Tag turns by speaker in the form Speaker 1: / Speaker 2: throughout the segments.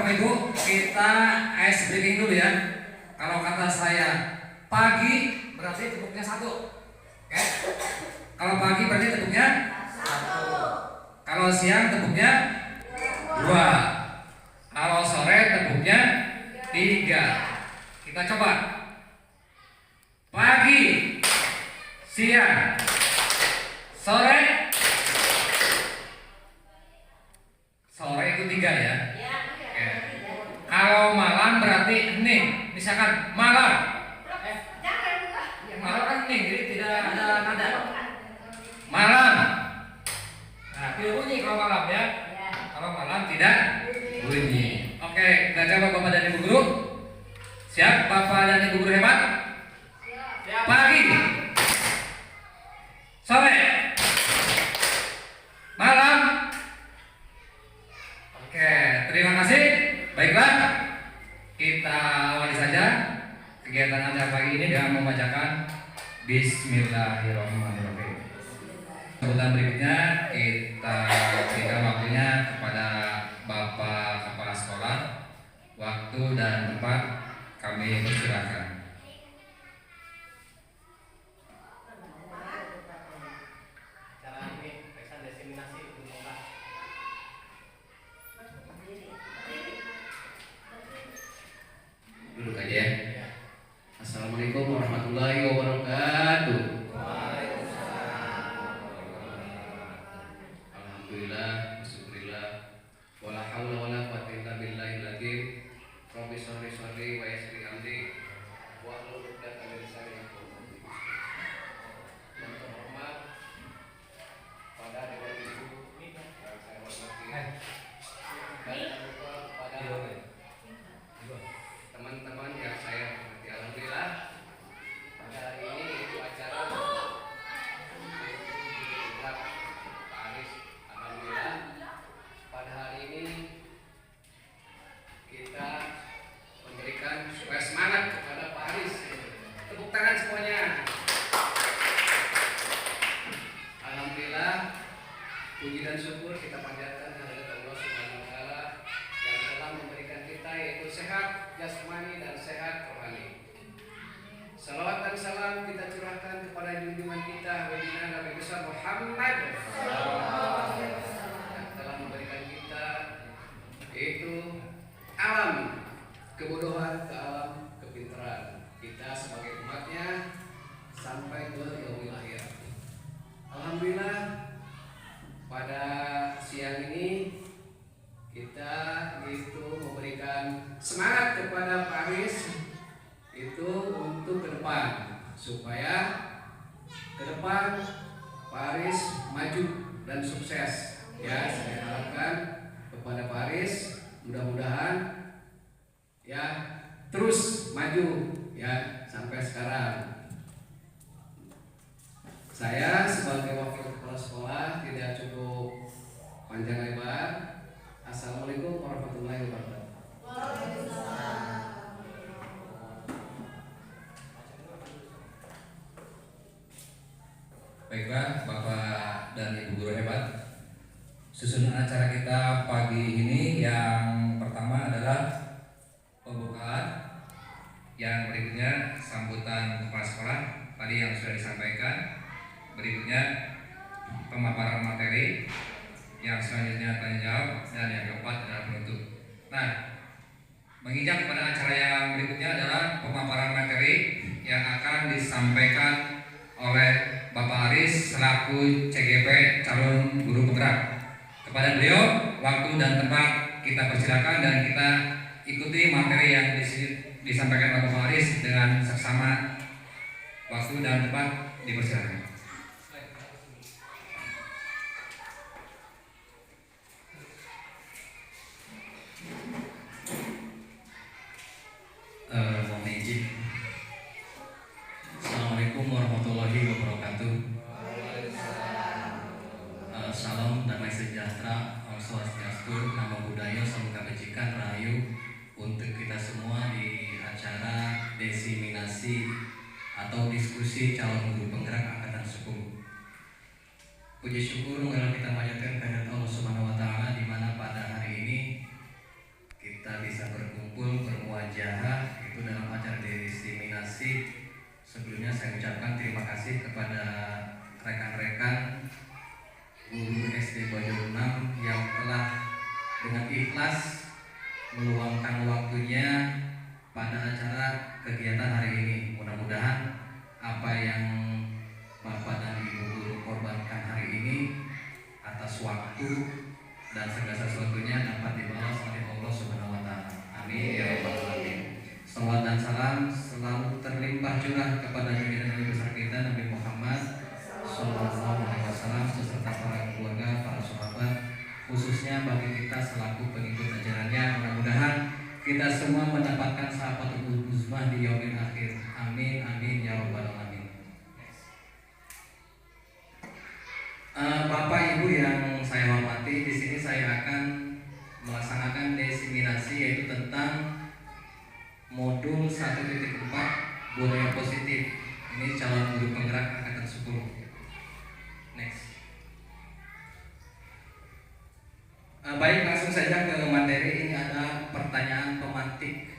Speaker 1: Bapak Ibu, kita ice breaking dulu ya. Kalau kata saya pagi berarti tepuknya 1. Oke. Kalau pagi berarti tepuknya 1. Kalau siang tepuknya 2. Kalau sore tepuknya 3. Kita coba. Pagi, siang, sore. Sore itu 3 ya. Oke. Kalau malam berarti hening. Misalkan malam. Malam kan hening, jadi tidak ada nada. Malam. Nah, tidak bunyi kalau malam ya. Kalau malam tidak bunyi. Oke, kita coba Bapak dan Ibu guru. Siap, Bapak dan Ibu guru hebat? Pagi, sore, malam. Oke, terima kasih. Baiklah, kita awali saja kegiatan acara pagi ini dengan membacakan Bismillahirrahmanirrahim. Sebutan berikutnya kita berikan waktunya kepada Bapak Kepala Sekolah. Waktu dan tempat kami persilakan.
Speaker 2: Duduk aja ya. Assalamualaikum warahmatullahi wabarakatuh. Alhamdulillah, syukurillah, wala haula wala quwwata illa billahil azim. Rabbi sholli sholli wa yassir amri wa hlul 'uqdatam min lisani yafqahu qawli. Yang terhormat pada Dewan Ibu yang saya hormati dan jangan lupa pada teman-teman yang saya hormati. Alhamdulillah, pada hari ini itu acara Pak Aris. Alhamdulillah, pada hari ini kita memberikan supaya semangat kepada Pak Aris. Tepuk tangan semuanya. Alhamdulillah, puji dan syukur kita panjatkan kehadirat Allah Subhanahu wa taala yang telah memberikan kita yaitu sehat jasmani dan sehat rohani. Salawat dan salam kita curahkan kepada junjungan kita Baginda Nabi besar Muhammad yang telah memberikan kita yaitu alam kebodohan ke alam kepintaran kita sebagai umatnya sampai ke yaumil akhir. Alhamdulillah, pada siang ini kita itu memberikan semangat kepada Pak Aris itu untuk ke depan, supaya ke depan Pak Aris maju dan sukses ya. Saya harapkan kepada Pak Aris mudah-mudahan ya terus maju ya sampai sekarang. Saya sebagai wakil kepala sekolah tidak cukup panjang lebar. Assalamualaikum warahmatullahi wabarakatuh.
Speaker 1: Baiklah, Bapak dan Ibu guru hebat. Susunan acara kita pagi ini yang pertama adalah pembukaan, yang berikutnya sambutan kepala sekolah tadi yang sudah disampaikan. Berikutnya pemaparan materi, yang selanjutnya tanya jawab, dan yang keempat adalah penutup. Nah, menginjak pada acara yang berikutnya adalah pemaparan materi yang akan disampaikan oleh Bapak Aris selaku CGP calon guru penggerak. Kepada beliau, waktu dan tempat kita persilakan dan kita ikuti materi yang disampaikan oleh Bapak Aris dengan seksama. Waktu dan tempat dipersilakan.
Speaker 2: Mohon izin. Assalamualaikum warahmatullahi wabarakatuh. Salam damai sejahtera, Om Swastiastu, Namo Buddhaya, Salam Kebajikan, Rahayu untuk kita semua di acara desiminasi atau diskusi calon guru penggerak angkatan 10. Puji syukur marilah kita panjatkan kehadirat Allah Subhanahu wa taala di mana pada hari ini kita
Speaker 1: kasih kepada rekan-rekan guru SD Bojong 6 yang telah dengan ikhlas meluangkan waktunya pada acara kegiatan hari ini. Mudah-mudahan apa yang Bapak dan Ibu guru korbankan hari ini atas waktu dan segala sesuatunya dapat dibalas oleh Allah Subhanahu wa taala. Amin ya rabbal alamin. Salawat dan salam selalu terlimpah curah kepada junjungan Nabi besar kita Nabi Muhammad sallallahu alaihi wasallam beserta para keluarga, para sahabat, khususnya bagi kita selaku pengikut ajarannya. Mudah-mudahan kita semua mendapatkan syafaat uzmah di yaumil akhir. Amin amin ya rabbal alamin. Bapak Ibu yang saya hormati, di sini saya akan melaksanakan diseminasi yaitu tentang modul 1.4 budaya positif. Ini calon guru penggerak angkatan 10. Next. Baik, langsung saja ke materi. Ini ada pertanyaan pemantik.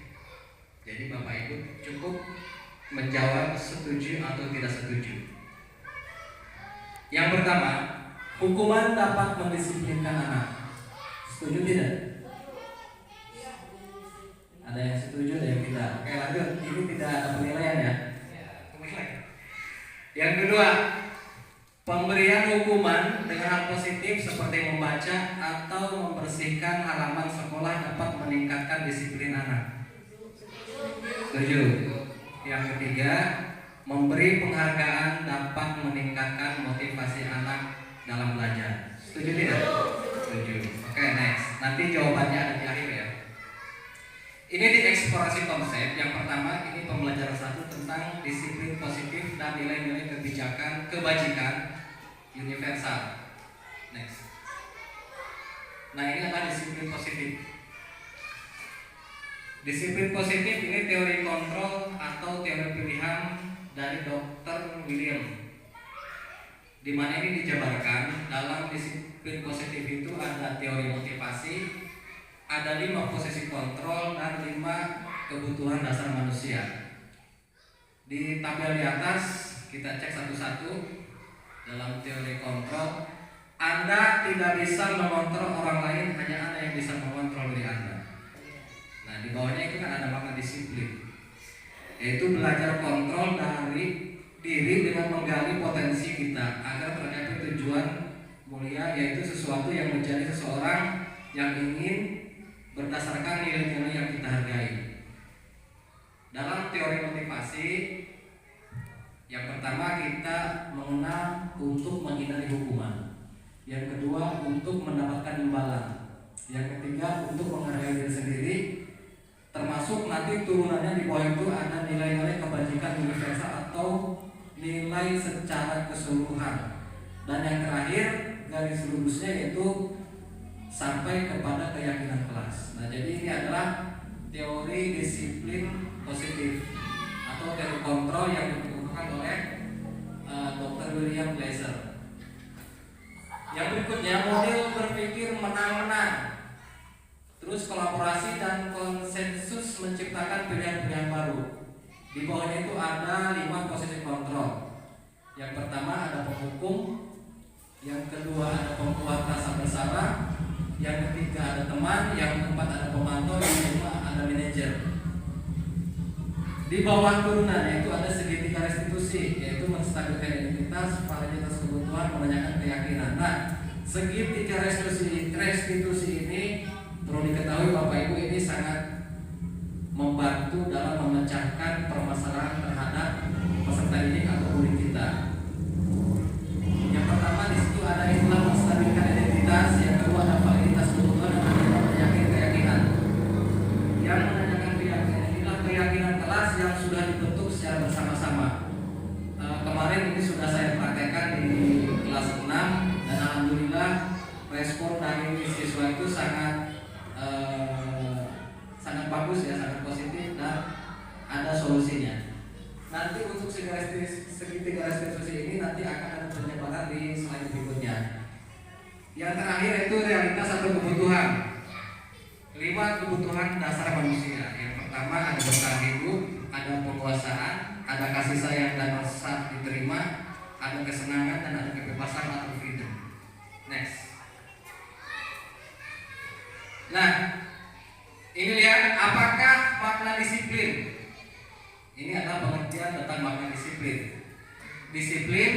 Speaker 1: Jadi Bapak Ibu cukup menjawab setuju atau tidak setuju. Yang pertama, hukuman dapat mendisiplinkan anak. Setuju tidak? Ada yang setuju, ada yang tidak. Oke, lanjut. Ini tidak ada penilaian ya. Yang kedua, pemberian hukuman dengan hal positif seperti membaca atau membersihkan halaman sekolah dapat meningkatkan disiplin anak. Setuju. Yang ketiga, memberi penghargaan dapat meningkatkan motivasi anak dalam belajar. Setuju tidak? Setuju. Oke, next. Nanti jawabannya ada di akhir ya. Ini di eksplorasi konsep. Yang pertama, ini pembelajaran 1 tentang disiplin positif dan nilai-nilai kebajikan universal. Next. Nah, ini adalah disiplin positif. Disiplin positif ini teori kontrol atau teori pilihan dari Dr. William, di mana ini dijabarkan dalam disiplin positif itu ada teori motivasi, ada 5 posisi kontrol dan 5 kebutuhan dasar manusia. Di tabel di atas kita cek satu-satu. Dalam teori kontrol, Anda tidak bisa mengontrol orang lain, hanya Anda yang bisa mengontrol diri Anda. Nah, di bawahnya itu kan ada makna disiplin, yaitu belajar kontrol dari diri dengan menggali potensi kita agar tercapai tujuan mulia, yaitu sesuatu yang menjadi seseorang yang ingin berdasarkan nilai-nilai yang kita hargai. Dalam teori motivasi, yang pertama kita mengenal untuk menghindari hukuman, yang kedua untuk mendapatkan imbalan, yang ketiga untuk menghargai diri sendiri, termasuk nanti turunannya di bawah itu ada nilai-nilai kebajikan universal atau nilai secara keseluruhan, dan yang terakhir garis lurusnya yaitu sampai kepada keyakinan kelas. Nah, jadi ini adalah teori disiplin positif atau teori kontrol yang dikemukakan oleh Dr. William Glasser. Yang berikutnya, model berpikir menang-menang, terus kolaborasi dan konsensus menciptakan pilihan-pilihan baru. Di bawahnya itu ada 5 posisi kontrol. Yang pertama ada penghukum, yang kedua ada pembuat rasa bersalah, yang ketiga ada teman, yang keempat ada pemantau, yang kelima ada manajer. Di bawah turunannya itu ada segitiga restitusi, yaitu menstabilkan identitas, varietas kebutuhan, menanyakan keyakinan. Nah, segitiga restitusi ini perlu diketahui Bapak Ibu, ini sangat membantu dalam memecahkan permasalahan terhadap peserta didik atau murid kita. Yang pertama di situ ada istilah menstabilkan identitas, yang kedua ada validitas kebutuhan, dan ada menanyakan keyakinan. Yang menanyakan keyakinan inilah keyakinan kelas yang sudah dibentuk secara bersama-sama. Kemarin ini sudah saya praktekkan di kelas 6 dan alhamdulillah respon dari siswa itu sangat bagus ya, sangat positif dan ada solusinya. Nanti untuk segitiga restitusi ini nanti akan ada penyebaran di slide berikutnya. Yang terakhir itu realitas atau kebutuhan. 5 kebutuhan dasar manusia. Yang pertama ada bertahan hidup, ada penguasaan, ada kasih sayang dan rasa diterima, ada kesenangan dan ada kebebasan atau freedom. Next. Nah, ini lihat apakah makna disiplin. Ini adalah pengertian tentang makna disiplin. Disiplin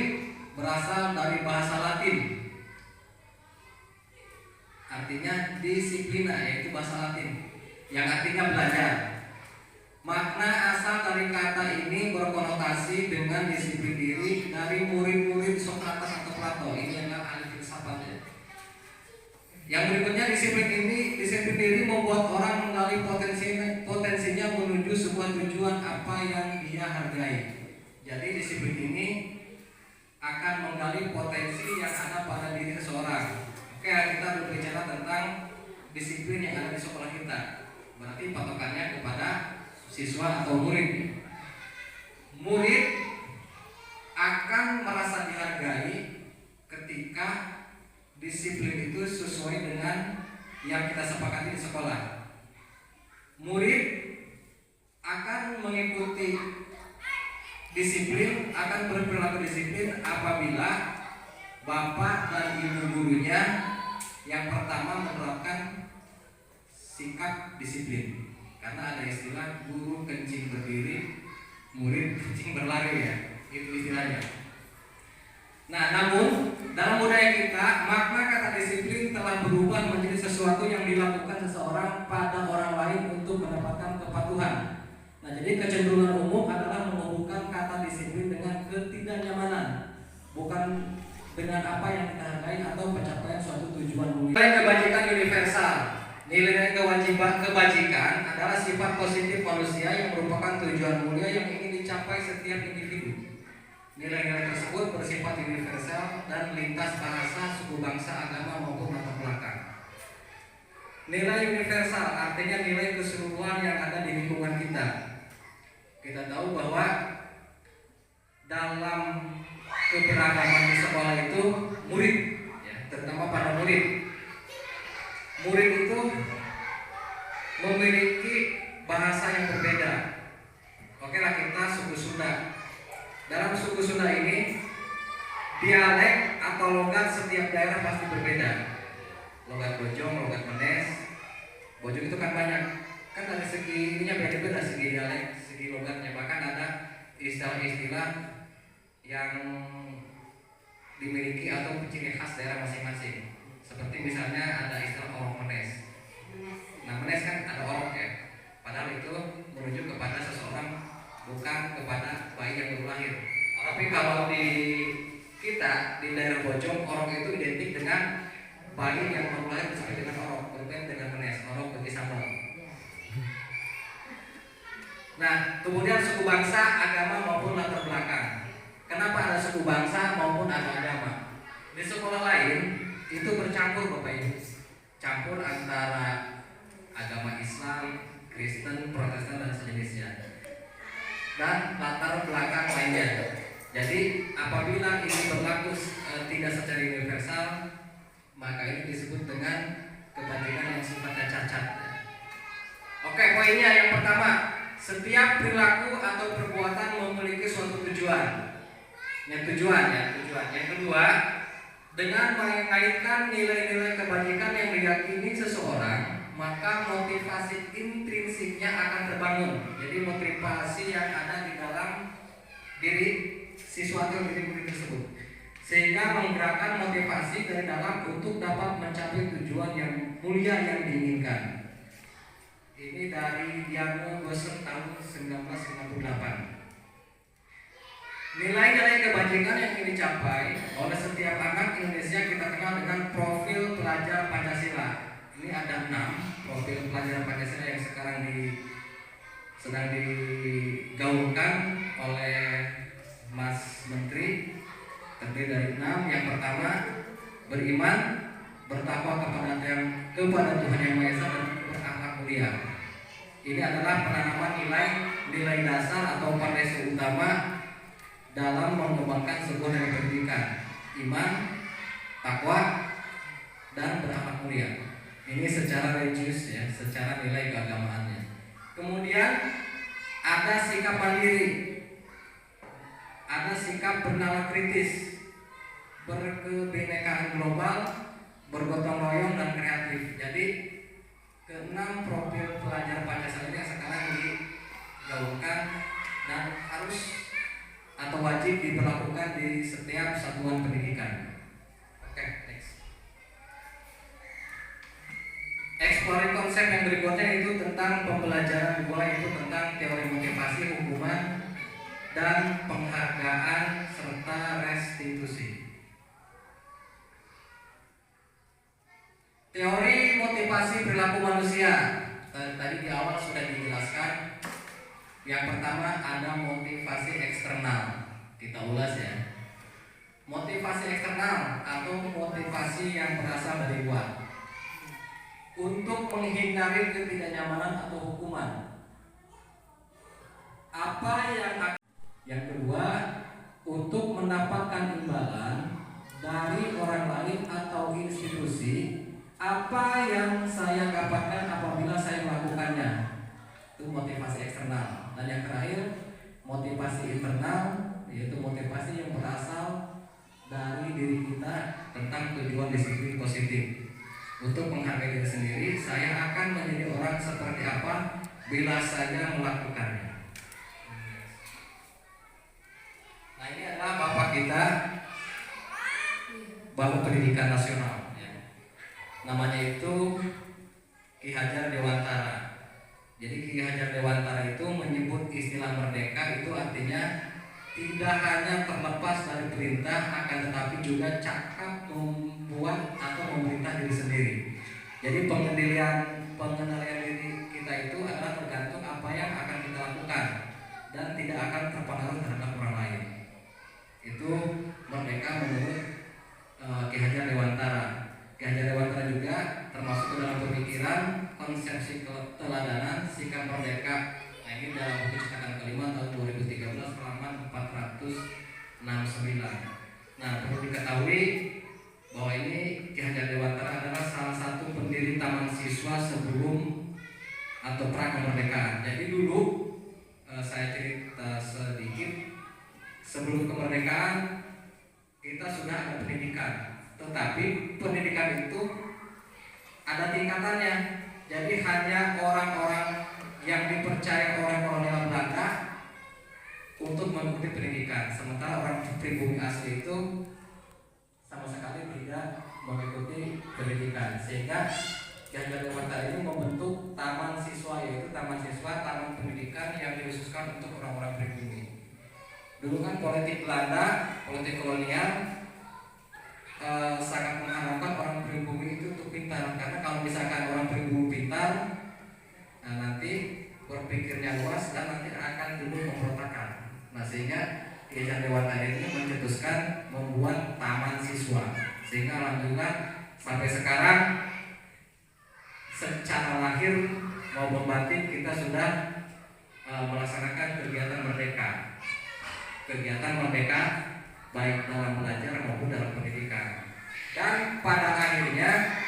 Speaker 1: berasal dari bahasa Latin. Artinya disiplina, yaitu bahasa Latin yang artinya belajar. Makna asal dari kata ini berkonotasi dengan disiplin diri dari murid-murid Sokrates atau Plato. Ini adalah ahli filsafat ya. Yang berikutnya disiplin diri membuat orang mengenali potensinya menuju sebuah tujuan apa yang dia hargai. Jadi disiplin ini akan menggali potensi yang ada pada diri seseorang. Oke, kita berbicara tentang disiplin yang ada di sekolah kita. Berarti patokannya kepada siswa atau murid. Murid akan merasa dihargai ketika disiplin itu sesuai dengan yang kita sepakati di sekolah. Murid akan mengikuti disiplin, akan berperilaku disiplin apabila bapak dan ibu gurunya yang pertama menerapkan sikap disiplin. Karena ada istilah guru kencing berdiri, murid kencing berlari ya, itu istilahnya. Nah, namun dalam budaya kita makna kata disiplin telah berubah menjadi sesuatu yang dilakukan seseorang pada orang lain untuk mendapatkan kepatuhan. Nah, jadi kecenderungan umum adalah menghubungkan kata disiplin dengan ketidaknyamanan, bukan dengan apa yang kita hargai atau pencapaian suatu tujuan mulia. Nilai kebajikan universal. Nilai kebajikan adalah sifat positif manusia yang merupakan tujuan mulia yang ingin dicapai setiap individu. Nilai-nilai tersebut bersifat universal dan lintas bahasa, suku bangsa, agama maupun latar belakang. Nilai universal artinya nilai keseluruhan yang ada di lingkungan kita. Kita tahu bahwa dalam keberagaman di sekolah itu murid, ya, terutama para murid. Murid itu memiliki bahasa yang berbeda. Oke lah, kita suku Sunda. Dalam suku Sunda ini dialek atau logat setiap daerah pasti berbeda. Logat Bojong, logat Menes. Bojong itu kan banyak. Kan dari segi ininya beda-beda, segi dialek, segi logatnya. Bahkan ada istilah-istilah yang dimiliki atau ciri khas daerah masing-masing. Seperti misalnya ada istilah orok Menes. Nah, Menes kan ada orok ya. Padahal itu merujuk kepada seseorang, bukan kepada bayi yang baru lahir. Tapi kalau di kita di daerah Bojong, orok itu identik dengan bayi yang baru lahir disebut dengan orok, berbeda dengan Menes. Orok berarti sambal. Nah, kemudian suku bangsa, agama maupun latar belakang. Kenapa ada suku bangsa maupun ada agama? Di sekolah lain itu bercampur Bapak Ibu, campur antara agama Islam, Kristen, Protestan dan sejenisnya, dan latar belakang lainnya. Jadi apabila ini berlaku tidak secara universal, maka ini disebut dengan kebajikan yang sifatnya cacat. Oke, poinnya yang pertama, setiap perilaku atau perbuatan memiliki suatu tujuan. Yang kedua, dengan mengaitkan nilai-nilai kebajikan yang diyakini seseorang, maka motivasi intrinsiknya akan terbangun. Jadi motivasi yang ada di dalam diri siswa atau diri murid tersebut, sehingga menggerakkan motivasi dari dalam untuk dapat mencapai tujuan yang mulia yang diinginkan. Ini dari Diano Gosen tahun 1998. Nilai-nilai kebajikan yang ingin dicapai oleh setiap anak Indonesia kita kenal dengan profil pelajar Pancasila. Ini ada 6 profil pelajar Pancasila yang sekarang sedang digaungkan oleh Mas Menteri. Terdiri dari 6. Yang pertama, beriman, bertakwa kepada Tuhan Yang Maha Esa dan berakhlak mulia. Ini adalah penanaman nilai dasar atau fondasi utama dalam mengembangkan sebuah nilai pendidikan, iman, takwa, dan berakhlak mulia. Ini secara religius ya, secara nilai keagamaannya. Kemudian ada sikap mandiri.
Speaker 3: ada sikap bernalar kritis, berkebinekaan global, bergotong royong dan kreatif. Jadi keenam profil pelajar Pancasila yang sekarang digaungkan dan harus atau wajib diberlakukan di setiap satuan pendidikan. Oke, next. Exploring konsep yang berikutnya itu tentang pembelajaran dua, itu tentang teori motivasi, hukuman, dan penghargaan serta restitusi. Teori motivasi perilaku manusia tadi di awal sudah dijelaskan. Yang pertama ada motivasi eksternal. Kita ulas ya. Motivasi eksternal atau motivasi yang berasal dari luar untuk menghindari ketidaknyamanan atau hukuman. Yang kedua, untuk mendapatkan imbalan dari orang lain atau institusi apa yang saya dapatkan apabila saya melakukannya. Itu motivasi eksternal. Dan yang terakhir, motivasi internal, yaitu motivasi yang berasal dari diri kita tentang tujuan disiplin positif. Untuk menghargai diri sendiri, saya akan menjadi orang seperti apa bila saya melakukannya. Nah, ini adalah bapak kita, Bapak Pendidikan Nasional ya. Namanya itu Ki Hajar Dewantara. Jadi Ki Hajar Dewantara itu menyebut istilah merdeka itu artinya tidak hanya terlepas dari perintah, akan tetapi juga cakap membuat atau memerintah diri sendiri. Jadi pengendalian diri kita itu adalah tergantung apa yang akan kita lakukan dan tidak akan terpengaruh terhadap orang lain. Itu merdeka menurut Ki Hajar Dewantara. Ki Hajar Dewantara juga termasuk dalam pemikiran konsepsi keteladanan sikap merdeka. Nah, ini dalam buku cetakan kelima tahun 2013 halaman 469. Nah, perlu diketahui bahwa ini Ki Hajar Dewantara adalah salah satu pendiri Taman Siswa sebelum atau pra kemerdekaan. Jadi dulu saya cerita sedikit, sebelum kemerdekaan kita sudah ada pendidikan, tetapi pendidikan itu ada tingkatannya. Jadi hanya orang-orang yang dipercaya oleh kolonial Belanda untuk mengikuti pendidikan, sementara orang pribumi asli itu sama sekali tidak mengikuti pendidikan. Sehingga Ki Hajar Dewantara ini membentuk taman siswa, yaitu taman siswa, taman pendidikan yang dikhususkan untuk orang-orang pribumi. Dulu kan politik Belanda, politik kolonial sangat mengharapkan orang pribumi itu untuk pintar, karena kalau misalkan orang pribumi pintar, nah nanti berpikirnya luas dan nanti akan timbul pemberontakan. Nah, sehingga Ki Hajar Dewantara ini mencetuskan membuat taman siswa, sehingga alhamdulillah sampai sekarang secara lahir maupun batin kita sudah melaksanakan kegiatan merdeka baik dalam belajar maupun dalam pendidikan. Dan pada akhirnya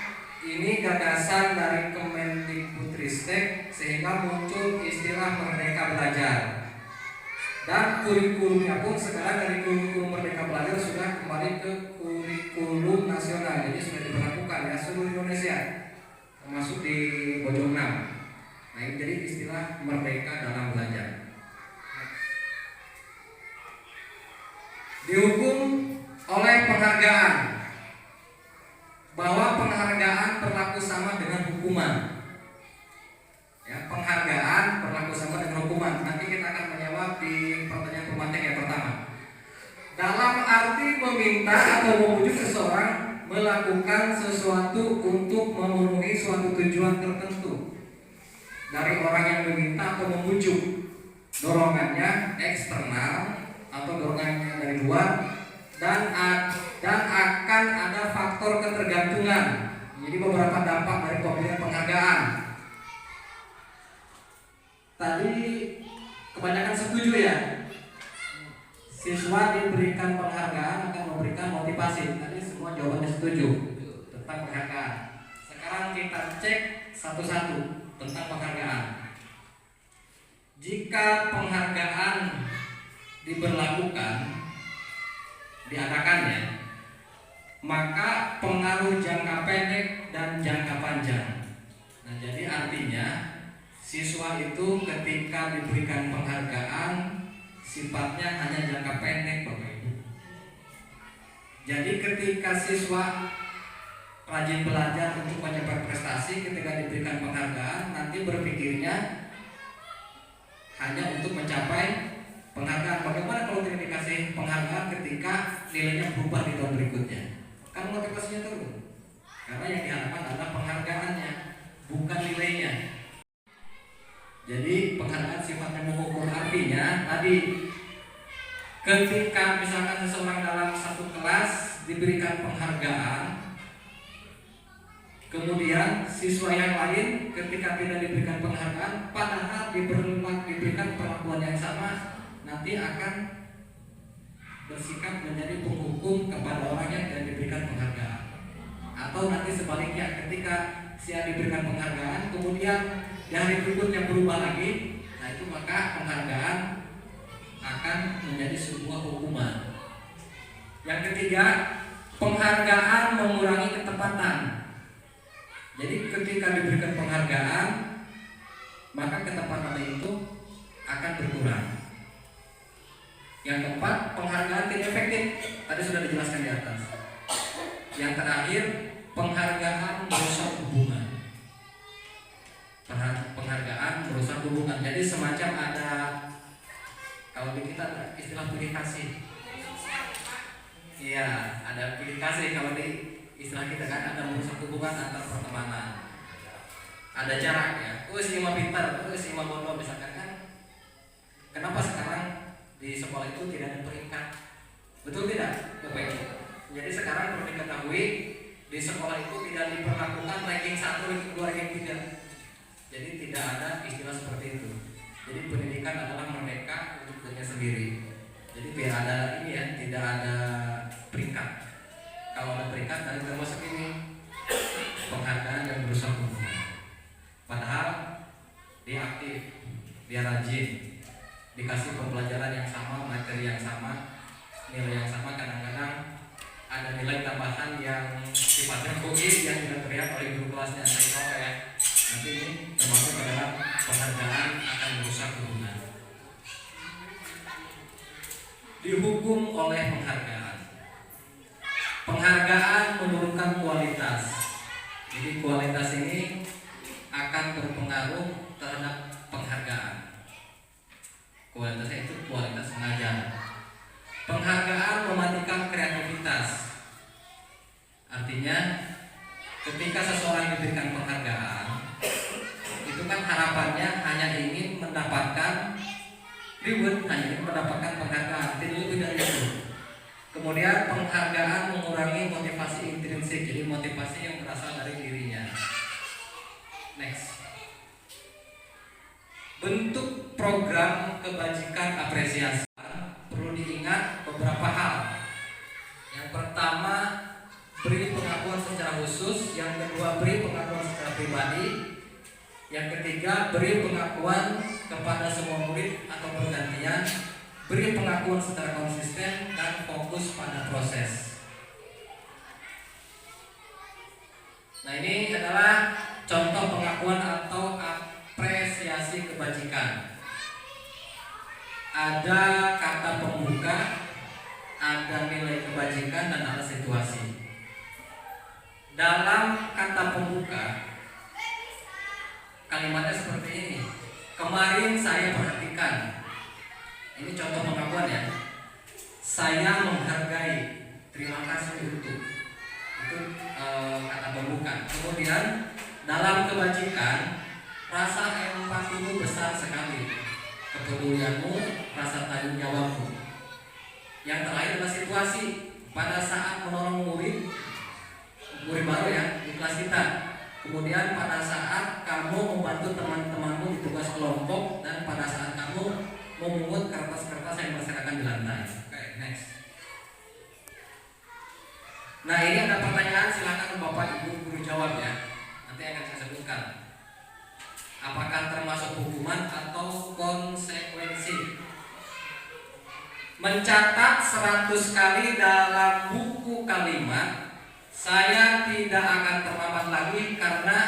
Speaker 3: ini gagasan dari Kemendikbudristek sehingga muncul istilah Merdeka Belajar. Dan kurikulumnya pun sekarang dari kurikulum Merdeka Belajar sudah kembali ke kurikulum nasional. Jadi sudah diberlakukan ya seluruh Indonesia, termasuk di Bojong-6. Nah, ini jadi istilah Merdeka dalam Belajar. Dihukum oleh penghargaan, bahwa penghargaan berlaku sama dengan hukuman. Ya, penghargaan berlaku sama dengan hukuman. Nanti kita akan menjawab di pertanyaan pemantik yang pertama. Dalam arti meminta atau memujuk seseorang melakukan sesuatu untuk memenuhi suatu tujuan tertentu. Dari orang yang meminta atau memujuk, dorongannya eksternal atau dorongannya dari luar, dan akan ada faktor ketergantungan. Jadi beberapa dampak dari pemberian penghargaan. Tadi kebanyakan setuju ya. Siswa diberikan penghargaan akan memberikan motivasi. Tadi semua jawabannya setuju tentang penghargaan. Sekarang kita cek satu-satu tentang penghargaan. Jika penghargaan diberlakukan diadakan ya, maka pengaruh jangka pendek dan jangka panjang. Nah, jadi artinya siswa itu ketika diberikan penghargaan sifatnya hanya jangka pendek, Bapak Ibu. Jadi ketika siswa rajin belajar untuk mencapai prestasi, ketika diberikan penghargaan nanti berpikirnya hanya untuk mencapai penghargaan. Bagaimana kalau tidak dikasih penghargaan ketika nilainya berubah di tahun berikutnya? Kan motivasinya turun. Karena yang diharapkan adalah penghargaannya, bukan nilainya. Jadi penghargaan sifatnya mengukur, artinya tadi ketika misalkan seseorang dalam satu kelas diberikan penghargaan, kemudian siswa yang lain ketika tidak diberikan penghargaan padahal diberikan perlakuan yang sama, nanti akan bersikap menjadi penghukum kepada orang yang tidak diberikan penghargaan. Atau nanti sebaliknya, ketika si A diberikan penghargaan kemudian di hari berikutnya berubah lagi, nah itu maka penghargaan akan menjadi sebuah hukuman. Yang ketiga, penghargaan mengurangi ketepatan. Jadi ketika diberikan penghargaan maka ketepatan itu akan berkurang. Yang keempat, penghargaan tidak efektif. Tadi sudah dijelaskan di atas. Yang terakhir, penghargaan merusak hubungan. Penghargaan merusak hubungan. Jadi semacam ada, kalau di kita ada istilah pilih kasih. Iya, ada pilih kasih. Kalau di istilah kita kan ada merusak hubungan antar pertemanan. Ada jarak ya. Si mah pintar, si mah bodoh misalkan kan. Kenapa sekarang di sekolah itu tidak ada peringkat? Betul tidak? Baik. Jadi sekarang perlu diketahui di sekolah itu tidak diperlakukan ranking 1, ranking 2, ranking 3. Jadi tidak ada istilah seperti itu. Jadi pendidikan adalah merdeka untuk dirinya sendiri. Jadi tidak ada ini ya, tidak ada peringkat. Kalau ada peringkat dari termasuk ini penghargaan yang berusaha hubungan. Padahal dia aktif, dia rajin, dikasih pembelajaran yang sama, materi yang sama, nilai yang sama, kadang-kadang ada nilai tambahan yang sifatnya kognitif yang tidak terlihat oleh guru kelasnya. Saya tahu ya, nanti ini termasuk adalah penghargaan akan merusak hubungan. Dihukum oleh penghargaan. Penghargaan menurunkan kualitas. Jadi kualitas ini akan berpengaruh terhadap penghargaan. Kualitasnya itu kualitas mengajar. Penghargaan mematikan kreativitas. Artinya ketika seseorang diberikan penghargaan, itu kan harapannya hanya ingin mendapatkan reward, hanya ingin mendapatkan penghargaan, tidak lebih dari itu. Kemudian penghargaan mengurangi motivasi intrinsik, jadi motivasi yang berasal dari dirinya. Next. Bentuk program kebajikan apresiasi. Perlu diingat beberapa hal. Yang pertama, beri pengakuan secara khusus. Yang kedua, beri pengakuan secara pribadi. Yang ketiga, beri pengakuan kepada semua murid atau bergantian. Beri pengakuan secara konsisten dan fokus pada proses. Nah, ini adalah contoh pengakuan atau apresiasi kebajikan. Ada kata pembuka, ada nilai kebajikan, dan ada situasi. Dalam kata pembuka, kalimatnya seperti ini. Kemarin saya perhatikan. Ini contoh pengakuan ya. Saya menghargai, terima kasih untuk. Itu kata pembuka. Kemudian dalam kebajikan, rasa empatimu besar sekali, kepedulianmu, rasa tanggung jawabmu. Yang terakhir adalah situasi. Pada saat menolong murid baru ya di kelas kita. Kemudian pada saat kamu membantu teman-temanmu di tugas kelompok, dan pada saat kamu memungut kertas-kertas yang berserakan di lantai. Oke, next. Nah, ini ada pertanyaan, silakan Bapak Ibu guru jawab ya. Nanti akan saya sebutkan. Apakah termasuk hukuman atau konsekuensi? mencatat 100 kali dalam buku kalimat, saya tidak akan terlambat lagi karena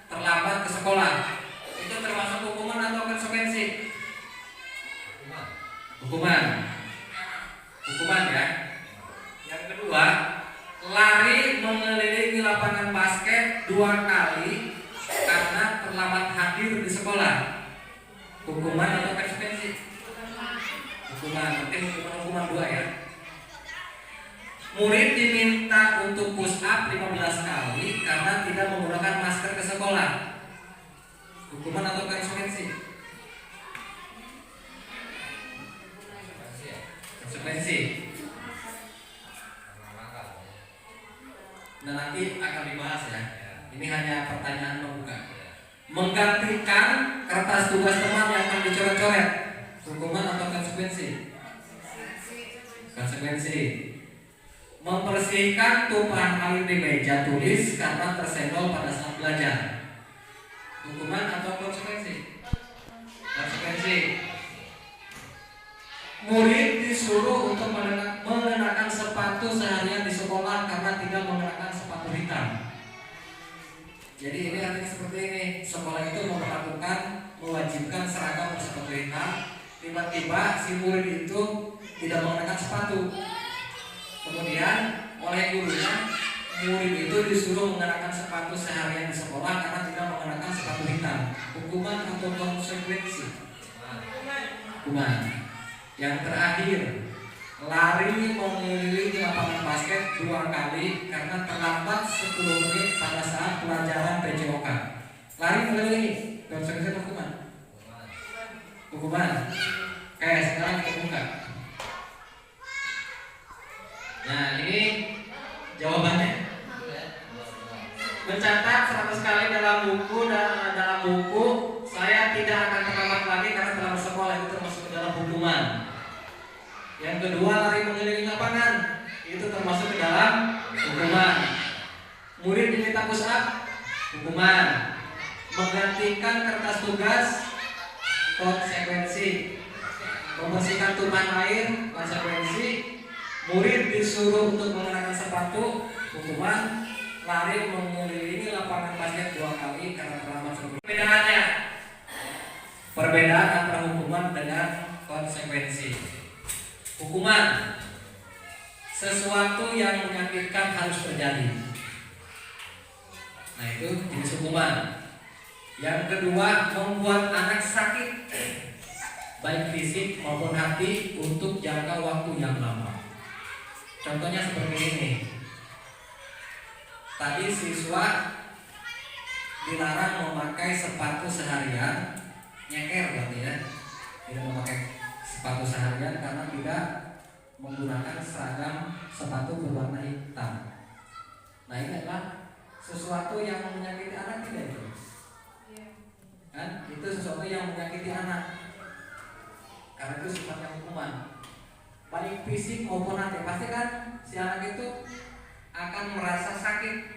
Speaker 3: terlambat ke sekolah. Itu termasuk hukuman atau konsekuensi? Hukuman. Hukuman ya. Yang kedua, lari mengelilingi lapangan basket 2 kali karena terlambat hadir di sekolah. Hukuman atau konsekuensi? Hukuman. Mungkin hukuman 2 ya. Murid diminta untuk push up 15 kali karena tidak menggunakan masker ke sekolah. Hukuman atau konsekuensi? Konsekuensi. Nah, nanti akan dibahas ya. Ini hanya pertanyaan pembuka. Menggantikan kertas tugas teman yang akan dicoret-coret. Hukuman atau konsekuensi? Konsekuensi. Membersihkan tumpahan air di meja tulis karena tersenggol pada saat belajar. Hukuman atau konsekuensi? Konsekuensi. Murid disuruh untuk mengenakan sepatu seharian di sekolah karena tidak mengenakan sepatu hitam. Jadi ini artinya seperti ini, sekolah itu mewajibkan seragam bersepatu hitam. Tiba-tiba si murid itu tidak mengenakan sepatu. Kemudian oleh gurunya, murid itu disuruh mengenakan sepatu seharian di sekolah karena tidak mengenakan sepatu hitam. Hukuman atau konsekuensi? Hukuman. Yang terakhir, lari mengelilingi lapangan basket 2 kali karena terlambat 10 menit pada saat pelajaran PJOK. Lari mengelilingi, konsekuensi hukuman? Hukuman. Oke, sekarang kita buka. Nah, ini jawabannya. Mencatat 100 kali dalam buku, saya tidak akan terlambat lagi karena telah bersekolah, itu termasuk ke dalam hukuman. Yang kedua, lari mengelilingi lapangan, itu termasuk ke dalam hukuman. Murid diminta push up, hukuman. Menggantikan kertas tugas, konsekuensi. Membersihkan tumpahan air, konsekuensi. Murid disuruh untuk mengenakan sepatu, hukuman. Lari mengelilingi lapangan basket 2 kali karena terlambat sebelum. Perbedaannya, perbedaan antara hukuman dengan konsekuensi. Hukuman, sesuatu yang menyakitkan harus terjadi. Nah, itu jenis hukuman. Yang kedua, membuat anak sakit, baik fisik maupun hati, untuk jangka waktu yang lama. Contohnya seperti ini. Tadi siswa dilarang memakai sepatu seharian, nyeker berarti ya, tidak memakai sepatu seharian karena tidak menggunakan seragam sepatu berwarna hitam. Nah, ini adalah sesuatu yang menyakiti anak, tidak itu? Kan? Itu sesuatu yang menyakiti anak. Karena itu sifatnya hukuman. Baik fisik maupun hati, pasti kan si anak itu akan merasa sakit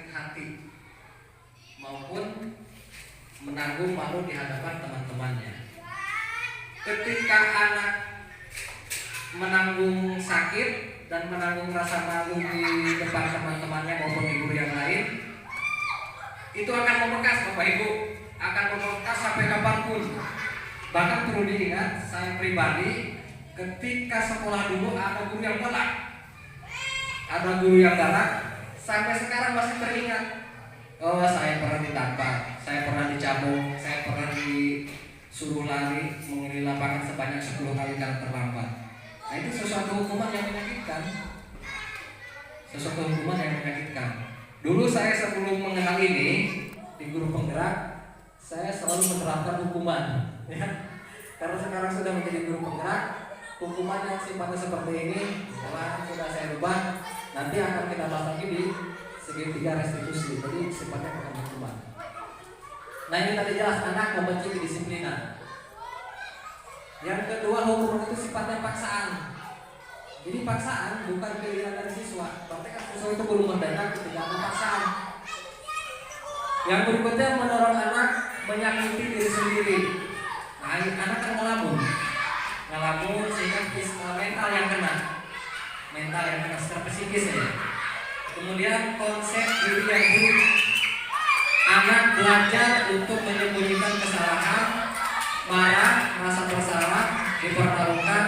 Speaker 3: hati maupun menanggung malu di hadapan teman-temannya. Ketika anak menanggung sakit dan menanggung rasa malu di depan teman-temannya maupun di guru yang lain, itu akan membekas, Bapak Ibu, akan membekas sampai kapanpun. Bahkan perlu diingat, saya pribadi ketika sekolah dulu ada guru yang galak. Ada guru yang galak, sampai sekarang masih teringat. Oh, saya pernah ditampar, saya pernah dicambuk, saya pernah disuruh lari mengelilingi lapangan sebanyak 10 kali karena terlambat. Nah, itu sesuatu hukuman yang menyakitkan. Sesuatu hukuman yang menyakitkan. Dulu saya sebelum mengenal ini di guru penggerak, saya selalu menerapkan hukuman, ya. Karena sekarang sudah menjadi guru penggerak, hukuman yang sifatnya seperti ini setelah sudah saya rubah. Nanti akan kita bahas lagi di segitiga restitusi. Jadi sifatnya bukan hukuman. Nah, ini tadi jelas anak membenci kedisiplinan. Yang kedua, hukuman itu sifatnya paksaan. Jadi paksaan bukan pilihan dari siswa. Berarti kan siswa itu belum merdeka ketika ada paksaan. Yang berikutnya, mendorong anak menyakiti diri sendiri. Nah, anak kan ngelamun yang kena, secara psikis ya. Kemudian konsep diri yang buruk, anak belajar untuk menyembunyikan kesalahan, marah, merasa bersalah, dipertaruhkan,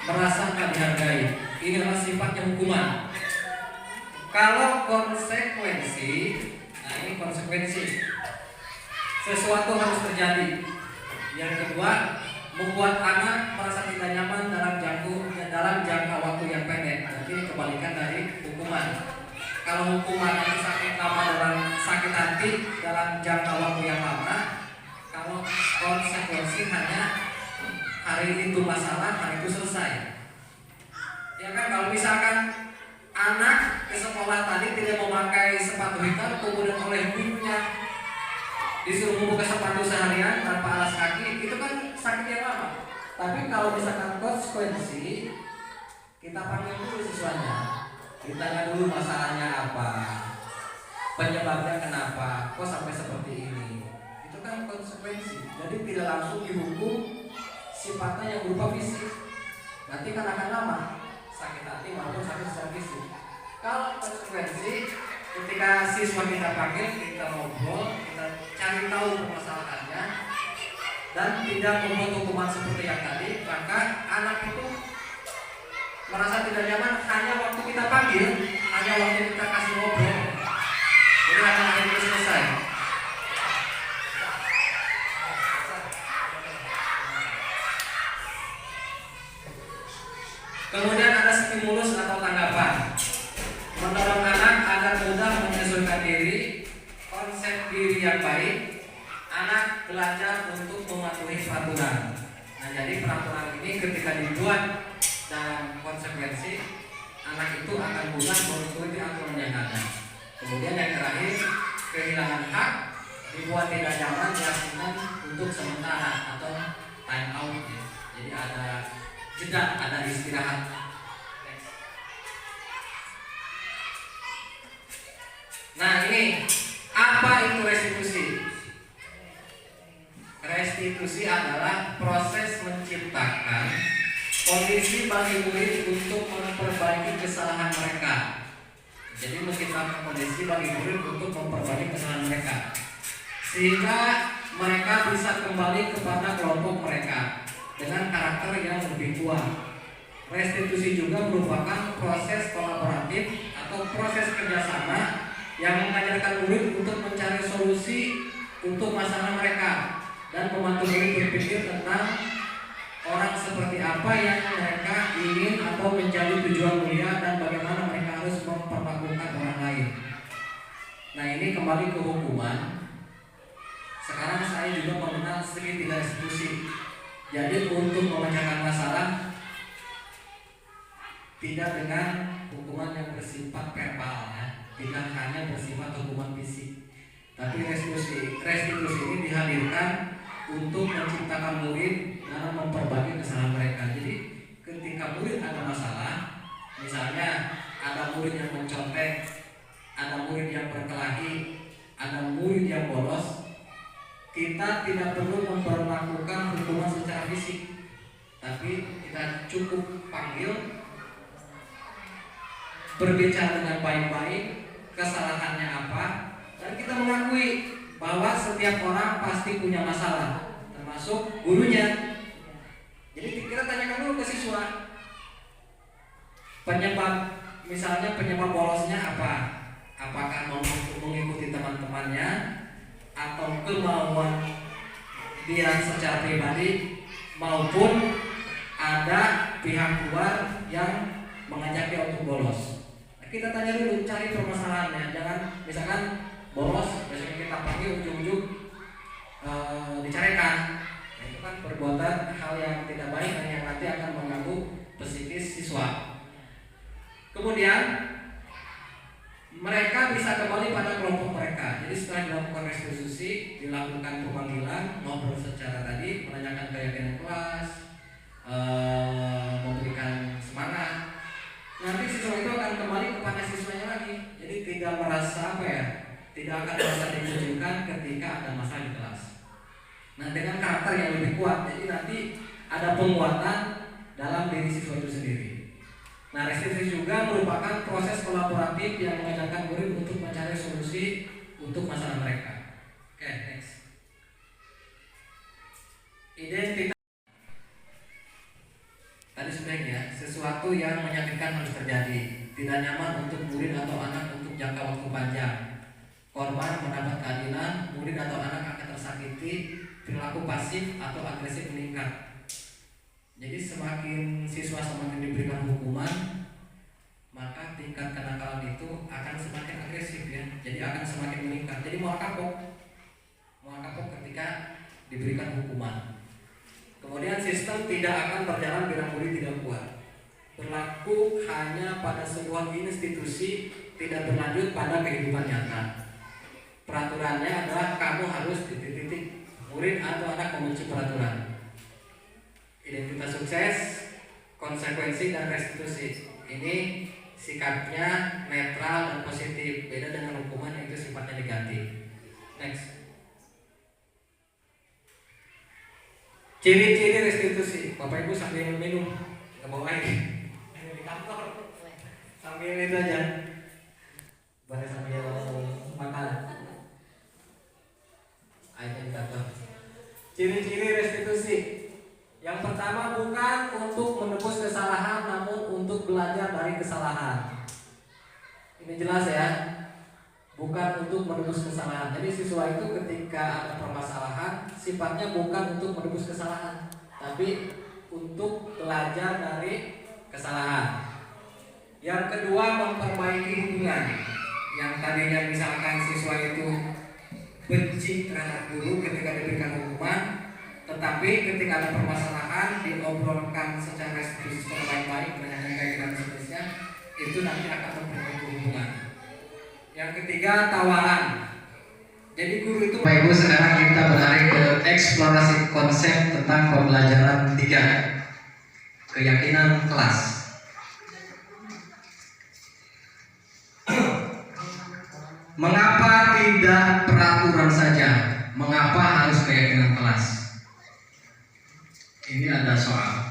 Speaker 3: merasa tak dihargai. Ini adalah sifatnya hukuman. Kalau konsekuensi, nah ini konsekuensi, sesuatu harus terjadi. Yang kedua, membuat anak merasa tidak nyaman dalam jangka waktu yang pendek. Jadi kebalikan dari hukuman. Kalau hukuman itu sakit lama dalam sakit hati dalam jangka waktu yang lama, kalau konsekuensi hanya hari itu masalah, hari itu selesai. Ya kan, kalau misalkan anak ke sekolah tadi tidak memakai sepatu hitam, kemudian oleh gurunya disuruh membuka sepatu seharian tanpa alas kaki, itu kan sakit yang lama. Tapi kalau misalkan konsekuensi, kita panggil dulu siswanya, ditanya dulu masalahnya apa, penyebabnya kenapa, kok sampai seperti ini. Itu kan konsekuensi. Jadi tidak langsung dihukum sifatnya yang berupa fisik. Nanti kan akan lama sakit hati maupun sakit secara fisik. Kalau konsekuensi, ketika siswa kita panggil, kita ngobrol, kita cari tahu permasalahannya, dan tidak membuat hukuman seperti yang tadi, maka anak itu merasa tidak nyaman hanya waktu kita panggil, hanya waktu kita kasih ngobrol. Jadi anak itu selesai. Kemudian ada stimulus atau tanggapan, mendorong anak agar mudah menyesuaikan diri, konsep diri yang baik. Anak belajar untuk mematuhi peraturan. Nah, jadi peraturan ini ketika dibuat dalam konsekuensi, anak itu akan mudah mengikuti aturan yang ada. Kemudian yang terakhir, kehilangan hak, dibuat tidak nyaman, diasingkan untuk sementara atau time out ya. Jadi ada jeda, ada istirahat. Nah, ini apa itu restitusi? Restitusi adalah proses menciptakan kondisi bagi murid untuk memperbaiki kesalahan mereka. Jadi menciptakan kondisi bagi murid untuk memperbaiki kesalahan mereka, sehingga mereka bisa kembali kepada kelompok mereka dengan karakter yang lebih kuat. Restitusi juga merupakan proses kolaboratif atau proses kerjasama yang mengajarkan murid untuk mencari solusi untuk masalah mereka dan membantu murid berpikir tentang orang seperti apa yang mereka ingin atau menjadi tujuan mulia dan bagaimana mereka harus memperlakukan orang lain. Nah, ini kembali ke hukuman. Sekarang saya juga mengenal segitiga restitusi. Jadi untuk memecahkan masalah tidak dengan hukuman yang bersifat verbal ya, tidak hanya bersifat hukuman fisik, tapi restitusi ini dihadirkan untuk menciptakan murid dalam memperbaiki kesalahan mereka. Jadi ketika murid ada masalah, misalnya ada murid yang mencontek, ada murid yang berkelahi, ada murid yang bolos, kita tidak perlu memperlakukan hukuman secara fisik, tapi kita cukup panggil, berbicara dengan baik-baik, kesalahannya apa, dan kita mengakui bahwa setiap orang pasti punya masalah, termasuk gurunya. Jadi kita tanyakan dulu ke siswa, misalnya penyebab bolosnya apa? Apakah mau mengikuti teman-temannya atau kemauan dia secara pribadi, maupun ada pihak luar yang mengajak dia untuk bolos. Nah, kita tanya dulu, cari permasalahannya. Jangan misalkan bolos, besoknya kita panggil ujung-ujung dicarikan. Nah, itu kan perbuatan hal yang tidak baik dan yang nanti akan mengganggu psikis siswa. Kemudian mereka bisa kembali pada kelompok mereka. Jadi setelah dilakukan restitusi, dilakukan pemanggilan, ngobrol secara tadi, menanyakan keyakinan kelas, memberikan semangat. Nanti siswa itu akan kembali kepada siswanya lagi. Jadi tidak merasa tidak akan merasa dikucilkan ketika ada masalah di kelas. Nah, dengan karakter yang lebih kuat, jadi nanti ada penguatan dalam diri siswa itu sendiri. Nah, restitusi juga merupakan proses kolaboratif yang mengajarkan murid untuk mencari solusi untuk masalah mereka. Oke, next. Identitas. Tadi sudah ya, sesuatu yang menyakitkan harus terjadi. Tidak nyaman untuk murid atau anak untuk jangka waktu panjang. Korban mendapat keadilan, murid atau anak akan tersakiti, perilaku pasif atau agresif meningkat. Jadi semakin siswa semakin diberikan hukuman, maka tingkat kenakalan itu akan semakin agresif ya. Jadi akan semakin meningkat. Jadi mau kapok ketika diberikan hukuman. Kemudian sistem tidak akan berjalan bila murid tidak kuat. Berlaku hanya pada sebuah institusi, tidak berlanjut pada kehidupan nyata. Peraturannya adalah kamu harus titik-titik. Murid atau anak membenci peraturan. Identitas sukses, konsekuensi dan restitusi. Ini sikapnya netral dan positif. Beda dengan hukuman yang itu sifatnya negatif. Next. Ciri-ciri restitusi. Bapak Ibu sambil minum, nggak bawa air di kantor, sambil itu aja, boleh sambil makan. Airnya di kantor. Ciri-ciri restitusi. Yang pertama, bukan untuk menebus kesalahan, namun untuk belajar dari kesalahan. Ini jelas ya. Bukan untuk menebus kesalahan. Jadi siswa itu ketika ada permasalahan sifatnya bukan untuk menebus kesalahan, tapi untuk belajar dari kesalahan. Yang kedua, memperbaiki hubungan. Yang tadinya misalkan siswa itu benci terhadap guru ketika diberikan hukuman, tetapi ketika ada permasalahan diobrolkan secara restitusi secara baik-baik dengan kayak dan seterusnya, itu nanti akan memperbaiki hubungan. Yang ketiga, tawaran. Jadi guru itu. Bapak Ibu, sekarang kita beralih ke eksplorasi konsep tentang pembelajaran 3, keyakinan kelas. Mengapa tidak peraturan saja? Mengapa harus keyakinan kelas? Ini ada soal.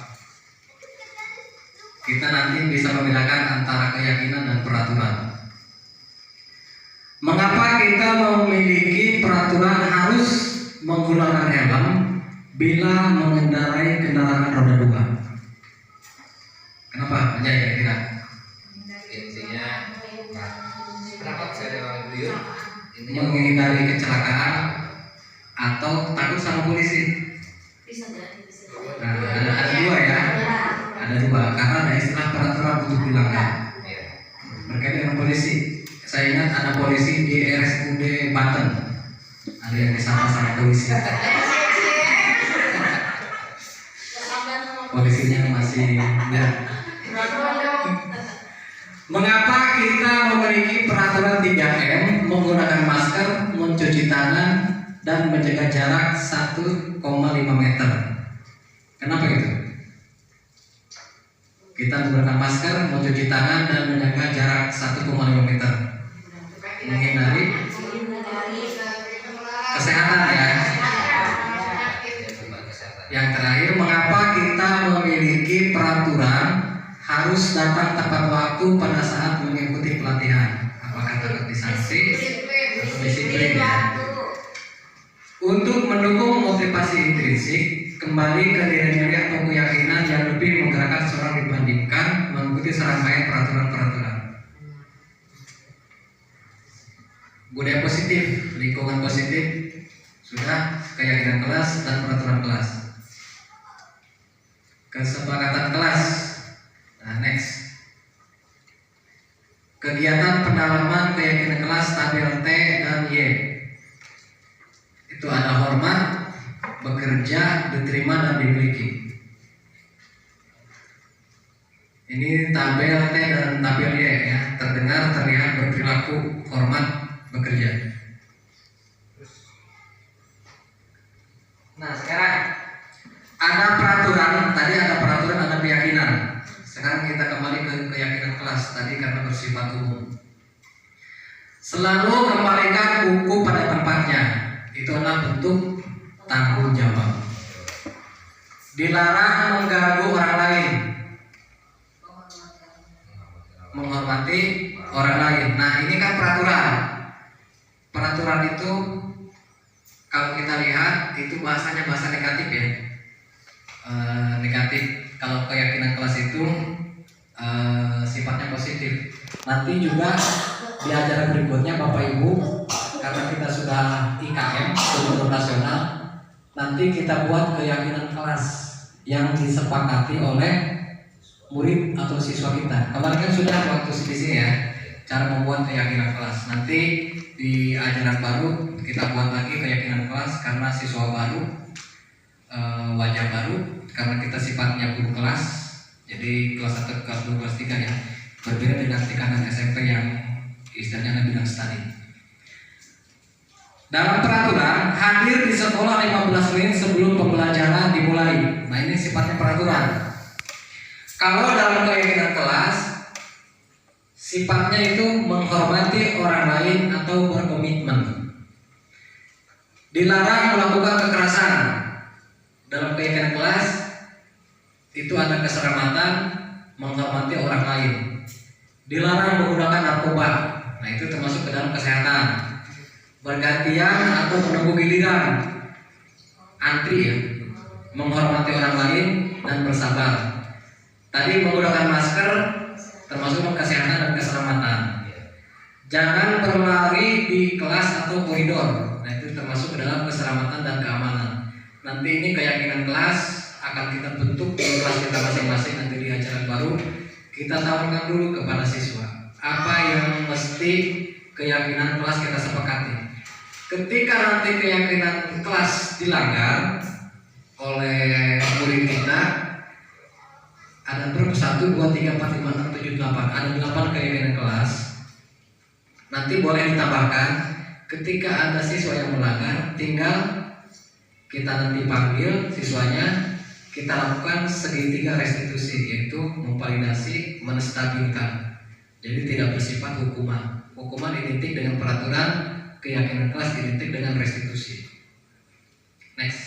Speaker 3: Kita nanti bisa membedakan antara keyakinan dan peraturan. Mengapa kita memiliki peraturan harus menggunakan helm bila mengendarai kendaraan roda 2? Kenapa? Aja ya kira.
Speaker 2: Intinya kenapa saya beliau
Speaker 3: Menghindari kecelakaan atau takut sama polisi. Nah, ada dua ya. Ada dua karena ada istilah peraturan untuk dilanggar berkait dengan polisi. Saya ingat ada polisi di RSUD Banten, ada yang disapa sama polisi. Polisinya masih muda. Mengapa kita memiliki peraturan 3M, menggunakan masker, mencuci tangan, dan menjaga jarak 1,5 meter? Kenapa gitu? Kita menggunakan masker, mencuci tangan, dan menjaga jarak 1,5 meter. Menghindari kesehatan ya. Yang terakhir, mengapa kita memiliki peraturan harus datang tepat waktu pada saat mengikuti pelatihan? Apakah takut disanksi atau disiplin ya? Untuk mendukung motivasi intrinsik, kembali ke nilai-nilai atau keyakinan yang lebih menggerakkan seseorang dibandingkan mengikuti serangkaian peraturan-peraturan. Budaya positif, lingkungan positif, sudah, keyakinan kelas dan peraturan kelas. Kesepakatan kelas. Nah, next. Kegiatan pendalaman keyakinan kelas tabel T dan Y. Itu ada hormat, bekerja, diterima, dan dimiliki. Ini tabel T dan tabel Y ya. Terdengar, terlihat, berperilaku, hormat, bekerja. Nah, sekarang ada peraturan. Tadi ada peraturan, ada keyakinan. Sekarang kita kembali ke keyakinan kelas tadi karena bersifat umum. Selalu kembalikan buku pada tempatnya. Itu adalah bentuk tanggung jawab. Dilarang mengganggu orang lain. menghormati orang lain. Nah, ini kan peraturan. Peraturan itu kalau kita lihat itu bahasanya bahasa negatif ya. Negatif. Kalau keyakinan kelas itu sifatnya positif. Nanti juga di ajaran berikutnya Bapak Ibu, karena kita sudah IKM Kultur Nasional, nanti kita buat keyakinan kelas yang disepakati oleh murid atau siswa kita. Kemarin kan sudah waktu di sini ya, cara membuat keyakinan kelas. Nanti di ajaran baru kita buat lagi keyakinan kelas karena siswa baru, wajah baru, karena kita sifatnya guru kelas. Jadi kelas 1, kelas 2, kelas 3 ya. Berbeda dengan tingkatan SMP yang istilahnya Anda bilang study. Dalam peraturan, hadir di sekolah 15 menit sebelum pembelajaran dimulai. Nah, ini sifatnya peraturan. Kalau dalam keyakinan kelas, sifatnya itu menghormati orang lain atau berkomitmen. Dilarang melakukan kekerasan. Dalam keyakinan kelas, itu ada keselamatan, menghormati orang lain. Dilarang menggunakan narkoba. Nah, itu termasuk ke dalam kesehatan. Bergantian atau menunggu giliran, antri ya, menghormati orang lain dan bersabar. Tadi menggunakan masker termasuk kesehatan dan keselamatan. Jangan berlari di kelas atau koridor. Nah, itu termasuk ke dalam keselamatan dan keamanan. Nanti ini keyakinan kelas akan kita bentuk di kelas kita masing-masing. Nanti di acara baru kita tawarkan dulu kepada siswa apa yang mesti keyakinan kelas kita sepakati. Ketika nanti keyakinan kelas dilanggar oleh murid kita, ada berapa? 1, 2, 3, 4, 5, 6, 7, 8. Ada 8 keyakinan kelas. Nanti boleh ditambahkan ketika ada siswa yang melanggar, tinggal kita nanti panggil siswanya, kita lakukan segitiga restitusi, yaitu memvalidasi, menstabilkan. Jadi tidak bersifat hukuman. Hukuman identik dengan peraturan, keyakinan kelas identik dengan restitusi. Next.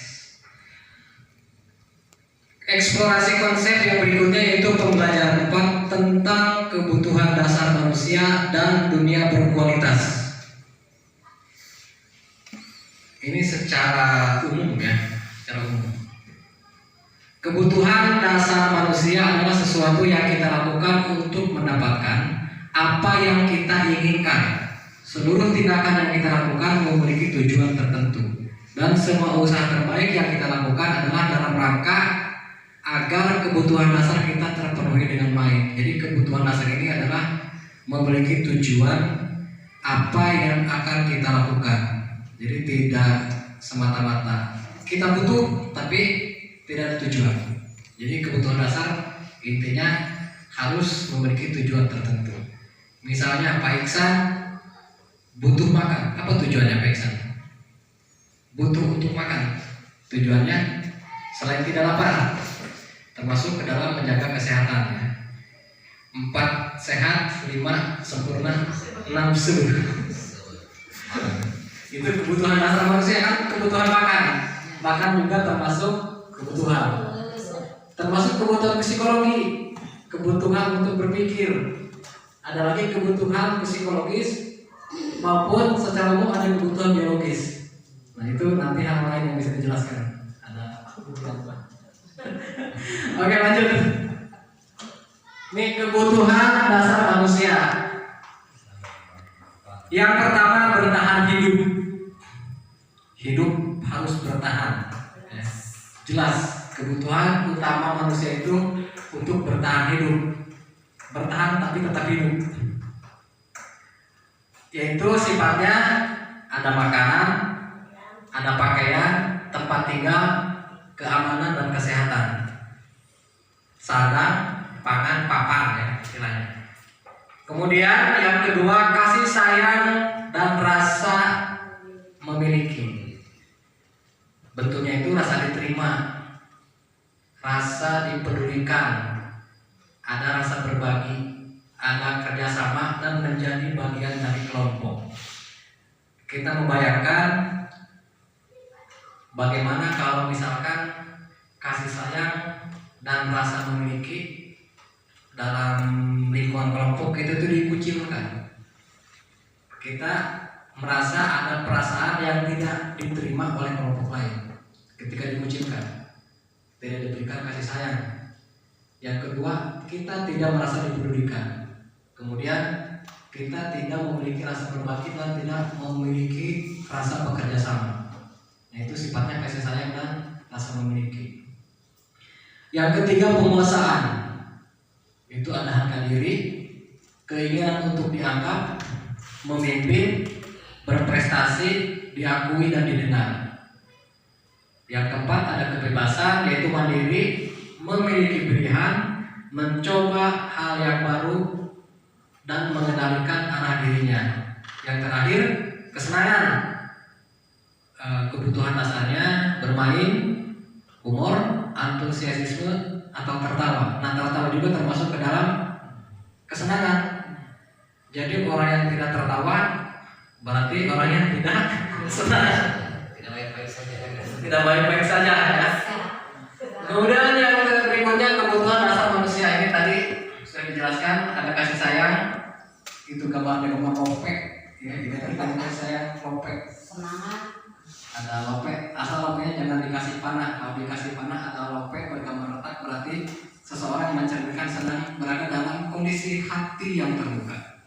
Speaker 3: Eksplorasi konsep yang berikutnya yaitu pembelajaran 4 tentang kebutuhan dasar manusia dan dunia berkualitas. Ini secara umum ya, secara umum. Kebutuhan dasar manusia adalah sesuatu yang kita lakukan untuk mendapatkan apa yang kita inginkan. Seluruh tindakan yang kita lakukan memiliki tujuan tertentu, dan semua usaha terbaik yang kita lakukan adalah dalam rangka agar kebutuhan dasar kita terpenuhi dengan baik. Jadi kebutuhan dasar ini adalah memiliki tujuan apa yang akan kita lakukan. Jadi tidak semata-mata kita butuh tapi tidak ada tujuan. Jadi kebutuhan dasar intinya harus memiliki tujuan tertentu. Misalnya Pak Iksan butuh makan. Apa tujuannya Pak Iksan? Butuh untuk makan. Tujuannya selain tidak lapar, termasuk ke dalam menjaga kesehatan ya. 4 sehat, 5 sempurna, 6 subur. Itu kebutuhan dasar manusia kan, kebutuhan makan. Makan juga termasuk kebutuhan. Termasuk kebutuhan psikologi, kebutuhan untuk berpikir. Ada lagi kebutuhan psikologis maupun secara umum ada kebutuhan biologis. Nah, itu nanti hal lain yang bisa dijelaskan. Ada kebutuhan apa? Oke, lanjut. Ini kebutuhan dasar manusia. Yang pertama, bertahan hidup. Hidup harus bertahan. Jelas, kebutuhan utama manusia itu untuk bertahan hidup. Bertahan tapi tetap hidup. Yaitu sifatnya ada makanan, ada pakaian, tempat tinggal, keamanan dan kesehatan. Sandang, pangan, papan ya istilahnya. Kemudian yang kedua, kasih sayang dan rasa memiliki. Bentuknya itu rasa diterima, rasa dipedulikan, ada rasa berbagi, ada kerjasama dan menjadi bagian dari kelompok. Kita membayangkan bagaimana kalau misalkan kasih sayang dan rasa memiliki dalam lingkungan kelompok itu tuh dikucilkan. Kita merasa ada perasaan yang tidak diterima oleh kelompok lain ketika dikucilkan, tidak diberikan kasih sayang. Yang kedua, kita tidak merasa dipedulikan. Kemudian kita tidak memiliki rasa berbakti dan tidak memiliki rasa bekerja sama. Nah, itu sifatnya kasih sayang dan rasa memiliki. Yang ketiga, penguasaan. Itu ada harga diri, keinginan untuk dianggap, memimpin, berprestasi, diakui dan didengar. Yang keempat, ada kebebasan, yaitu mandiri, memiliki pilihan, mencoba hal yang baru, dan mengendalikan arah dirinya. Yang terakhir, kesenangan, kebutuhan dasarnya bermain, humor, antusiasme, atau tertawa. Nah, tertawa juga termasuk ke dalam kesenangan. Jadi orang yang tidak tertawa berarti orang yang tidak senang,
Speaker 2: Tidak baik-baik saja.
Speaker 3: tidak baik-baik saja ya. Kemudian yang berikutnya, kebutuhan dasar manusia. Ini tadi sudah dijelaskan, ada kasih sayang, itu gambarnya gambar lope ya, ini kan kasih sayang lope.
Speaker 4: Semangat.
Speaker 3: Ada lope, asal lopenya jangan dikasih panah. Kalau dikasih panah atau lope bergambar retak, berarti seseorang yang mencerminkan senang berada dalam kondisi hati yang terbuka.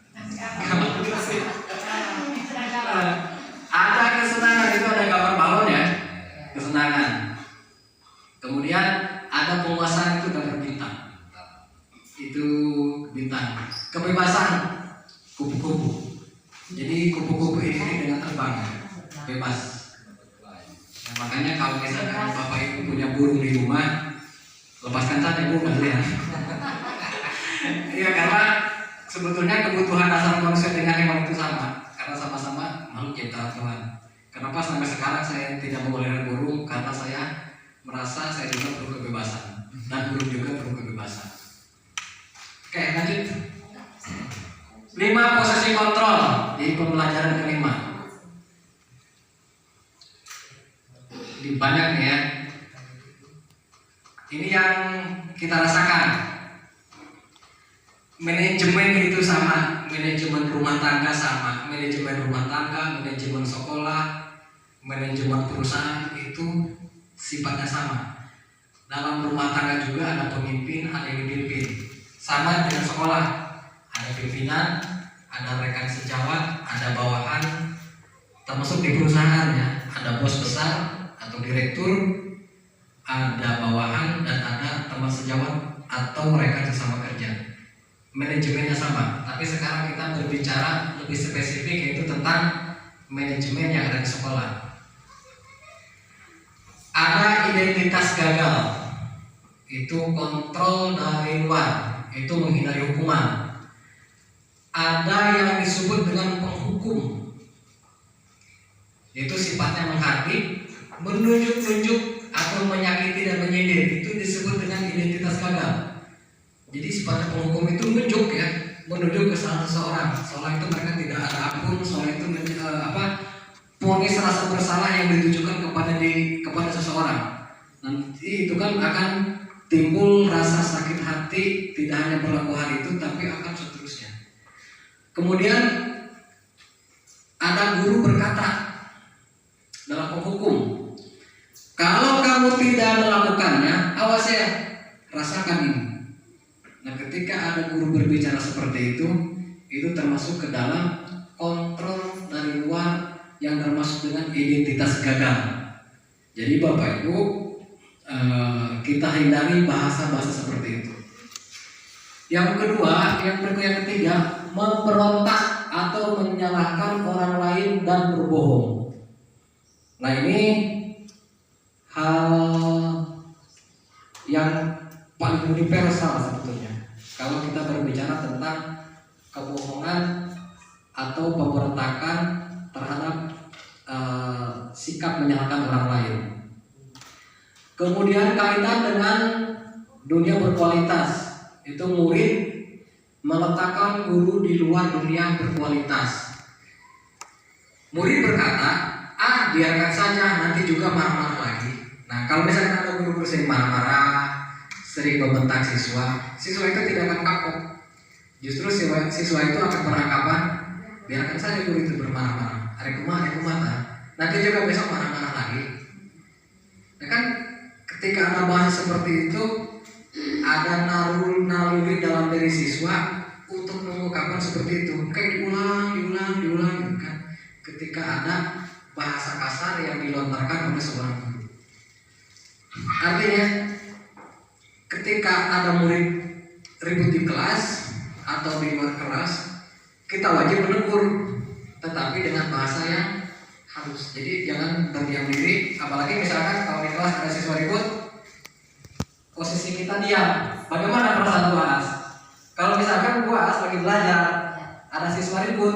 Speaker 3: Ada kesenangan, itu ada gambar balon ya, kesenangan. Kemudian ada penguasaan, itu gambar bintang, itu bintang. Kebebasan, kupu-kupu. Jadi kupu-kupu ini dengan terbang, bebas. Nah, makanya kalau misalkan bapak ibu punya burung di rumah, lepaskan saja burung ya. Iya, karena sebetulnya kebutuhan dasar manusia dengan hewan itu sama, karena sama-sama makhluk ciptaan Tuhan. Kenapa sampai sekarang saya tidak memelihara burung? Karena saya merasa saya juga perlu kebebasan, dan burung juga perlu kebebasan. Oke, lanjut. 5 posisi kontrol di pembelajaran kelima. Di banyak nih ya. Ini yang kita rasakan. Manajemen itu sama, manajemen rumah tangga sama, manajemen rumah tangga, manajemen sekolah, manajemen perusahaan itu sifatnya sama. Dalam rumah tangga juga ada pemimpin, ada yang dipimpin. Sama dengan sekolah, ada pimpinan, ada rekan sejawat, ada bawahan, termasuk di perusahaan ya, ada bos besar atau direktur, ada bawahan, dan ada teman sejawat atau rekan sesama kerja. Manajemennya sama, tapi sekarang kita berbicara lebih spesifik, yaitu tentang manajemen yang ada di sekolah. Ada identitas gagal, itu kontrol dari luar, itu menghindari hukuman. Ada yang disebut dengan penghukum, itu sifatnya menghakim, menunjuk-nunjuk atau menyakiti dan menyindir, itu disebut dengan identitas gagal. Jadi sifatnya penghukum itu menunjuk ya, menunjuk ke salah seseorang. Soal itu mereka tidak ada ampun, soal itu ponis rasa bersalah yang ditujukan kepada seseorang. Nanti itu kan akan timbul rasa sakit hati, tidak hanya berlaku hari itu, tapi akan seterusnya. Kemudian ada guru berkata dalam penghukum, kalau kamu tidak melakukannya, awas ya, rasakan ini. Nah, ketika ada guru berbicara seperti itu termasuk ke dalam kontrol dari luar yang termasuk dengan identitas gagal. Jadi Bapak Ibu, kita hindari bahasa-bahasa seperti itu. Yang kedua, yang ketiga, memberontak atau menyalahkan orang lain dan berbohong. Nah, ini hal yang paling universal sebetulnya. Kalau kita berbicara tentang kebohongan atau pemberontakan terhadap sikap menyalahkan orang lain. Kemudian kaitan dengan dunia berkualitas, itu murid meletakkan guru di luar dunia berkualitas. Murid berkata, biarkan saja, nanti juga marah-marah lagi. Nah, kalau misalkan ada guru-guru sering marah-marah,
Speaker 4: sering membentak siswa, siswa itu tidak akan kapok. Justru siswa itu akan beranggapan, biarkan saja guru itu bermarah-marah. Hari kumah, nanti juga besok marah-marah lagi. Nah kan, ketika ada bahasa seperti itu, ada naluri dalam diri siswa untuk mengungkapkan seperti itu. Kayak diulang kan. Ketika ada bahasa kasar yang dilontarkan oleh seorang guru. Artinya, ketika ada murid ribut di kelas atau di luar kelas, kita wajib menegur, tetapi dengan bahasa yang halus. Jadi jangan berdiam diri, apalagi misalkan kalau di kelas ada siswa ribut, posisi kita diam. Bagaimana perasaan UAS? Kalau misalkan UAS lagi belajar, ada siswa ribut,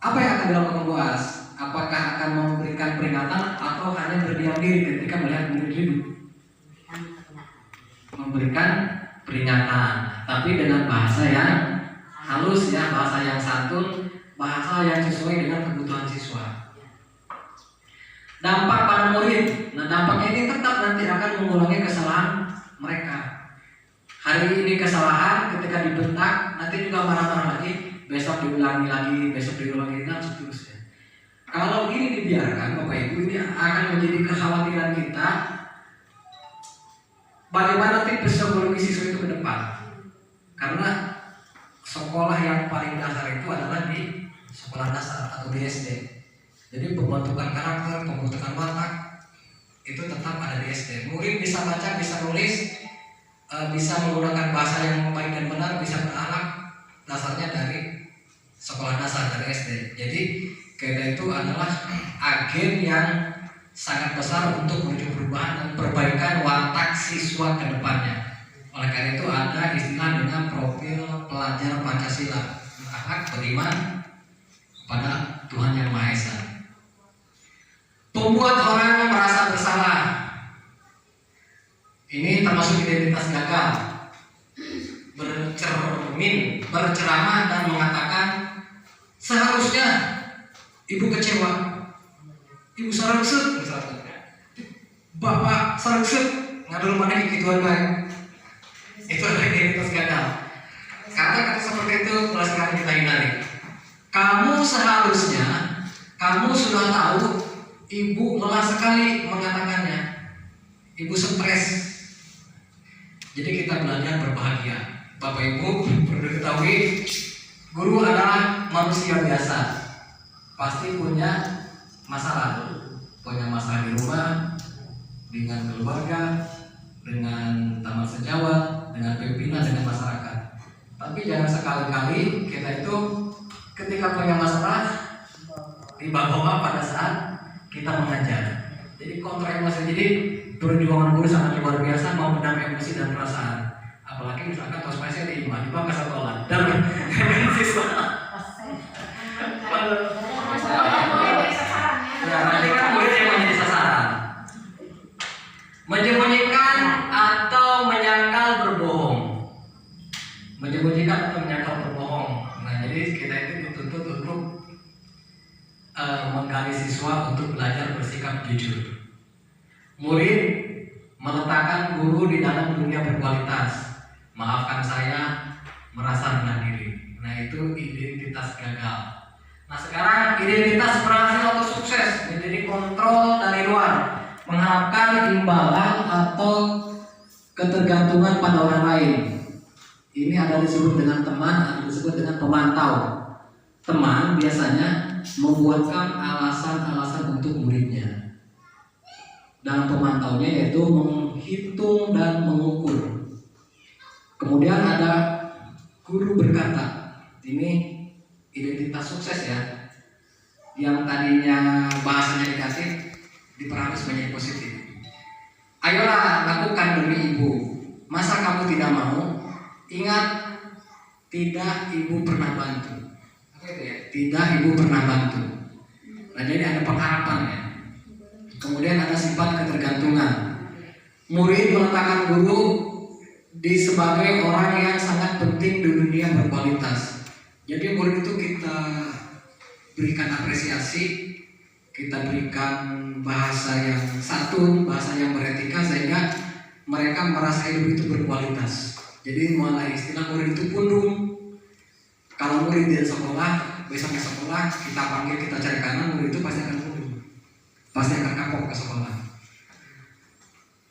Speaker 4: apa yang akan dilakukan UAS? Apakah akan memberikan peringatan atau hanya berdiam diri ketika melihat murid ribut? Memberikan peringatan, tapi dengan bahasa yang halus ya, bahasa yang santun, bahasa yang sesuai dengan kebutuhan siswa. Dampak pada murid, nah dampaknya ini tetap nanti akan mengulangi kesalahan mereka. Hari ini kesalahan, ketika dibentak, nanti juga marah-marah lagi, besok diulangi lagi, dan seterusnya. Kalau ini dibiarkan, Bapak Ibu, ini akan menjadi kekhawatiran kita. Bagaimana tipe psikologi siswa itu ke depan? Karena sekolah yang paling dasar itu adalah di sekolah dasar atau di SD. Jadi pembentukan karakter, pembentukan watak itu tetap ada di SD. Murid bisa baca, bisa nulis, bisa menggunakan bahasa yang baik dan benar, bisa berakhlak, dasarnya dari sekolah dasar, dari SD. Jadi kita itu adalah agen yang sangat besar untuk menuju perubahan dan perbaikan watak siswa ke depannya. Oleh karena itu ada istilah dengan profil pelajar Pancasila, berakhlak, beriman kepada Tuhan Yang Maha Esa. Membuat orang merasa bersalah. Ini termasuk identitas gagal. Berceramah dan mengatakan seharusnya ibu kecewa, ibu sarangsut misalkan, bapak sarangsut ngadul mana gituan baik. Itu adalah identitas gagal. Karena kata seperti itu mulai sekarang kita hindari. Kamu seharusnya, kamu sudah tahu ibu lelah sekali mengatakannya, ibu stres. Jadi kita belajar berbahagia. Bapak Ibu perlu diketahui, guru adalah manusia biasa, pasti punya masalah di rumah, dengan keluarga, dengan teman sejawat, dengan pimpinan, dengan masyarakat. Tapi jangan sekali-kali kita itu ketika punya masalah dibawa pada saat kita mengajar. Jadi kontra emosi. Jadi perjuangan guru sangat luar biasa memendam emosi dan perasaan. Apalagi misalkan tos pasien di imam, di bangka sekolah dan siswa. Ya, nanti kan murid yang menjadi sasaran, menyembunyikan atau menyangkal berbohong, Nah, jadi kita itu dituntut untuk menggali siswa untuk belajar bersikap jujur. Murid meletakkan guru di dalam dunia berkualitas. Maafkan saya, merasa rendah diri. Nah, itu identitas gagal. Nah, sekarang identitas berhasil atau sukses menjadi kontrol dari luar, mengharapkan imbalan atau ketergantungan pada orang lain. Ini ada disebut dengan teman, ada disebut dengan pemantau. Teman biasanya membuatkan alasan-alasan untuk muridnya. Dan pemantaunya yaitu menghitung dan mengukur. Kemudian ada guru berkata, ini identitas sukses ya, yang tadinya bahasanya negatif diperhalus menjadi positif. Ayolah lakukan demi ibu. Masa kamu tidak mau? Ingat, tidak ibu pernah bantu. Apa itu ya? Tidak ibu pernah bantu. Nah, jadi ada pengharapan ya. Kemudian ada sifat ketergantungan. Murid meletakkan guru sebagai orang yang sangat penting di dunia berkualitas. Jadi murid itu kita berikan apresiasi, kita berikan bahasa yang santun, bahasa yang beretika, sehingga mereka merasa hidup itu berkualitas. Jadi mulai istilah murid itu pundung. Kalau murid di sekolah, besok di sekolah kita panggil, kita cari kanan, murid itu pasti akan pundung, pasti akan kapok ke sekolah.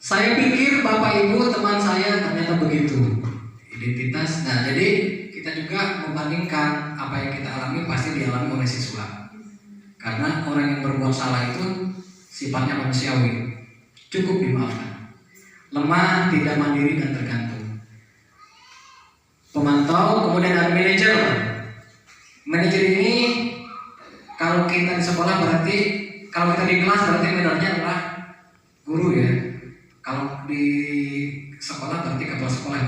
Speaker 4: Saya pikir Bapak Ibu teman saya ternyata begitu identitas. Nah, jadi kita juga membandingkan apa yang kita alami pasti dialami oleh siswa. Karena orang yang berbuat salah itu sifatnya manusiawi, cukup dimaafkan. Lemah, tidak mandiri dan tergantung. Pemantau, kemudian ada manajer. Manajer ini kalau kita di sekolah berarti, kalau kita di kelas berarti manajernya adalah guru ya. Kalau di sekolah berarti kepala sekolah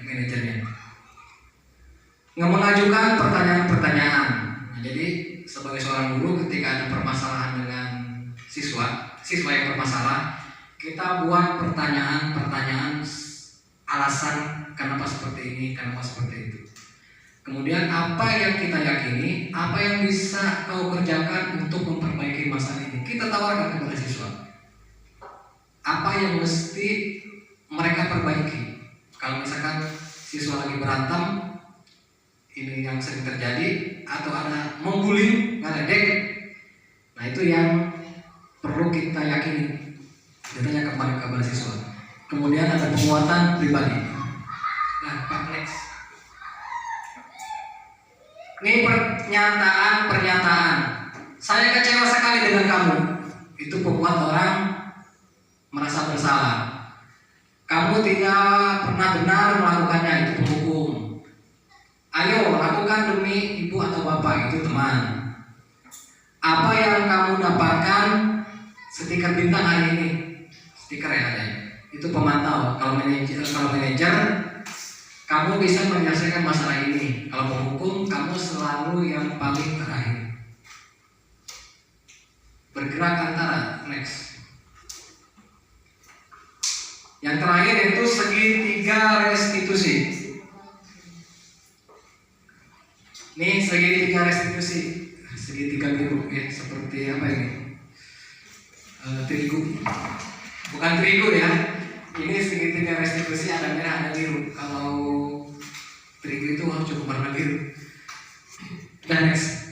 Speaker 4: manajernya. Mengajukan pertanyaan-pertanyaan. Nah, jadi sebagai seorang guru ketika ada permasalahan dengan siswa yang bermasalah, kita buat pertanyaan-pertanyaan alasan kenapa seperti ini, kenapa seperti itu. Kemudian apa yang kita yakini, apa yang bisa kau kerjakan untuk memperbaiki masalah ini, kita tawarkan kepada siswa. Apa yang mesti mereka perbaiki. Kalau misalkan siswa lagi berantem, ini yang sering terjadi, atau ada membuli, ngeledek, nah itu yang perlu kita yakini. Ditanya kepada siswa. Kemudian ada penguatan pribadi. Nah, Pak next. Ini pernyataan. Saya kecewa sekali dengan kamu. Itu membuat orang merasa bersalah. Kamu tidak pernah benar melakukannya, itu penghukum. Ayo lakukan demi ibu atau bapak, itu teman. Apa yang kamu dapatkan stiker bintang hari ini? Stiker ya ada. Itu pemantau. Kalau manajer, kamu bisa menyelesaikan masalah ini. Kalau penghukum, kamu selalu yang paling terakhir. Bergerak antara next. Yang terakhir itu segitiga restitusi. Ini segitiga restitusi, segitiga biru ya, seperti apa ini? Terigu, bukan terigu ya. Ini segitiga restitusi, ada merah, ada biru. Kalau terigu itu cukup warna biru. Dan next.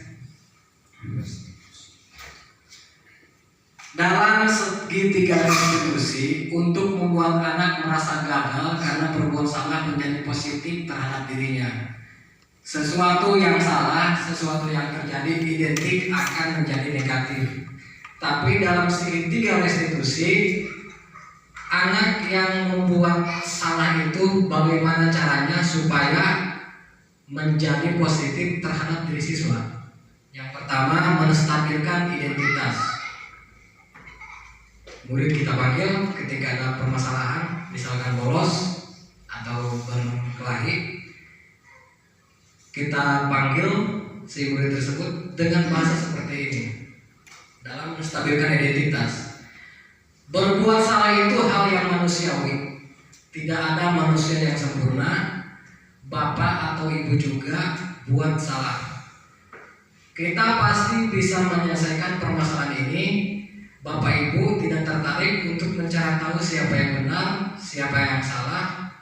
Speaker 4: Dalam segitiga restitusi, untuk membuat anak merasa gagal karena berbuat salah menjadi positif terhadap dirinya. Sesuatu yang salah, sesuatu yang terjadi identik akan menjadi negatif. Tapi dalam segitiga restitusi, anak yang membuat salah itu bagaimana caranya supaya menjadi positif terhadap diri siswa. Yang pertama, menstabilkan identitas. Murid kita panggil ketika ada permasalahan, misalkan bolos atau berkelahi, kita panggil si murid tersebut dengan bahasa seperti ini dalam menstabilkan identitas. Berbuat salah itu hal yang manusiawi. Tidak ada manusia yang sempurna. Bapak atau ibu juga buat salah. Kita pasti bisa menyelesaikan permasalahan ini. Bapak ibu tidak tertarik untuk mencari tahu siapa yang benar, siapa yang salah.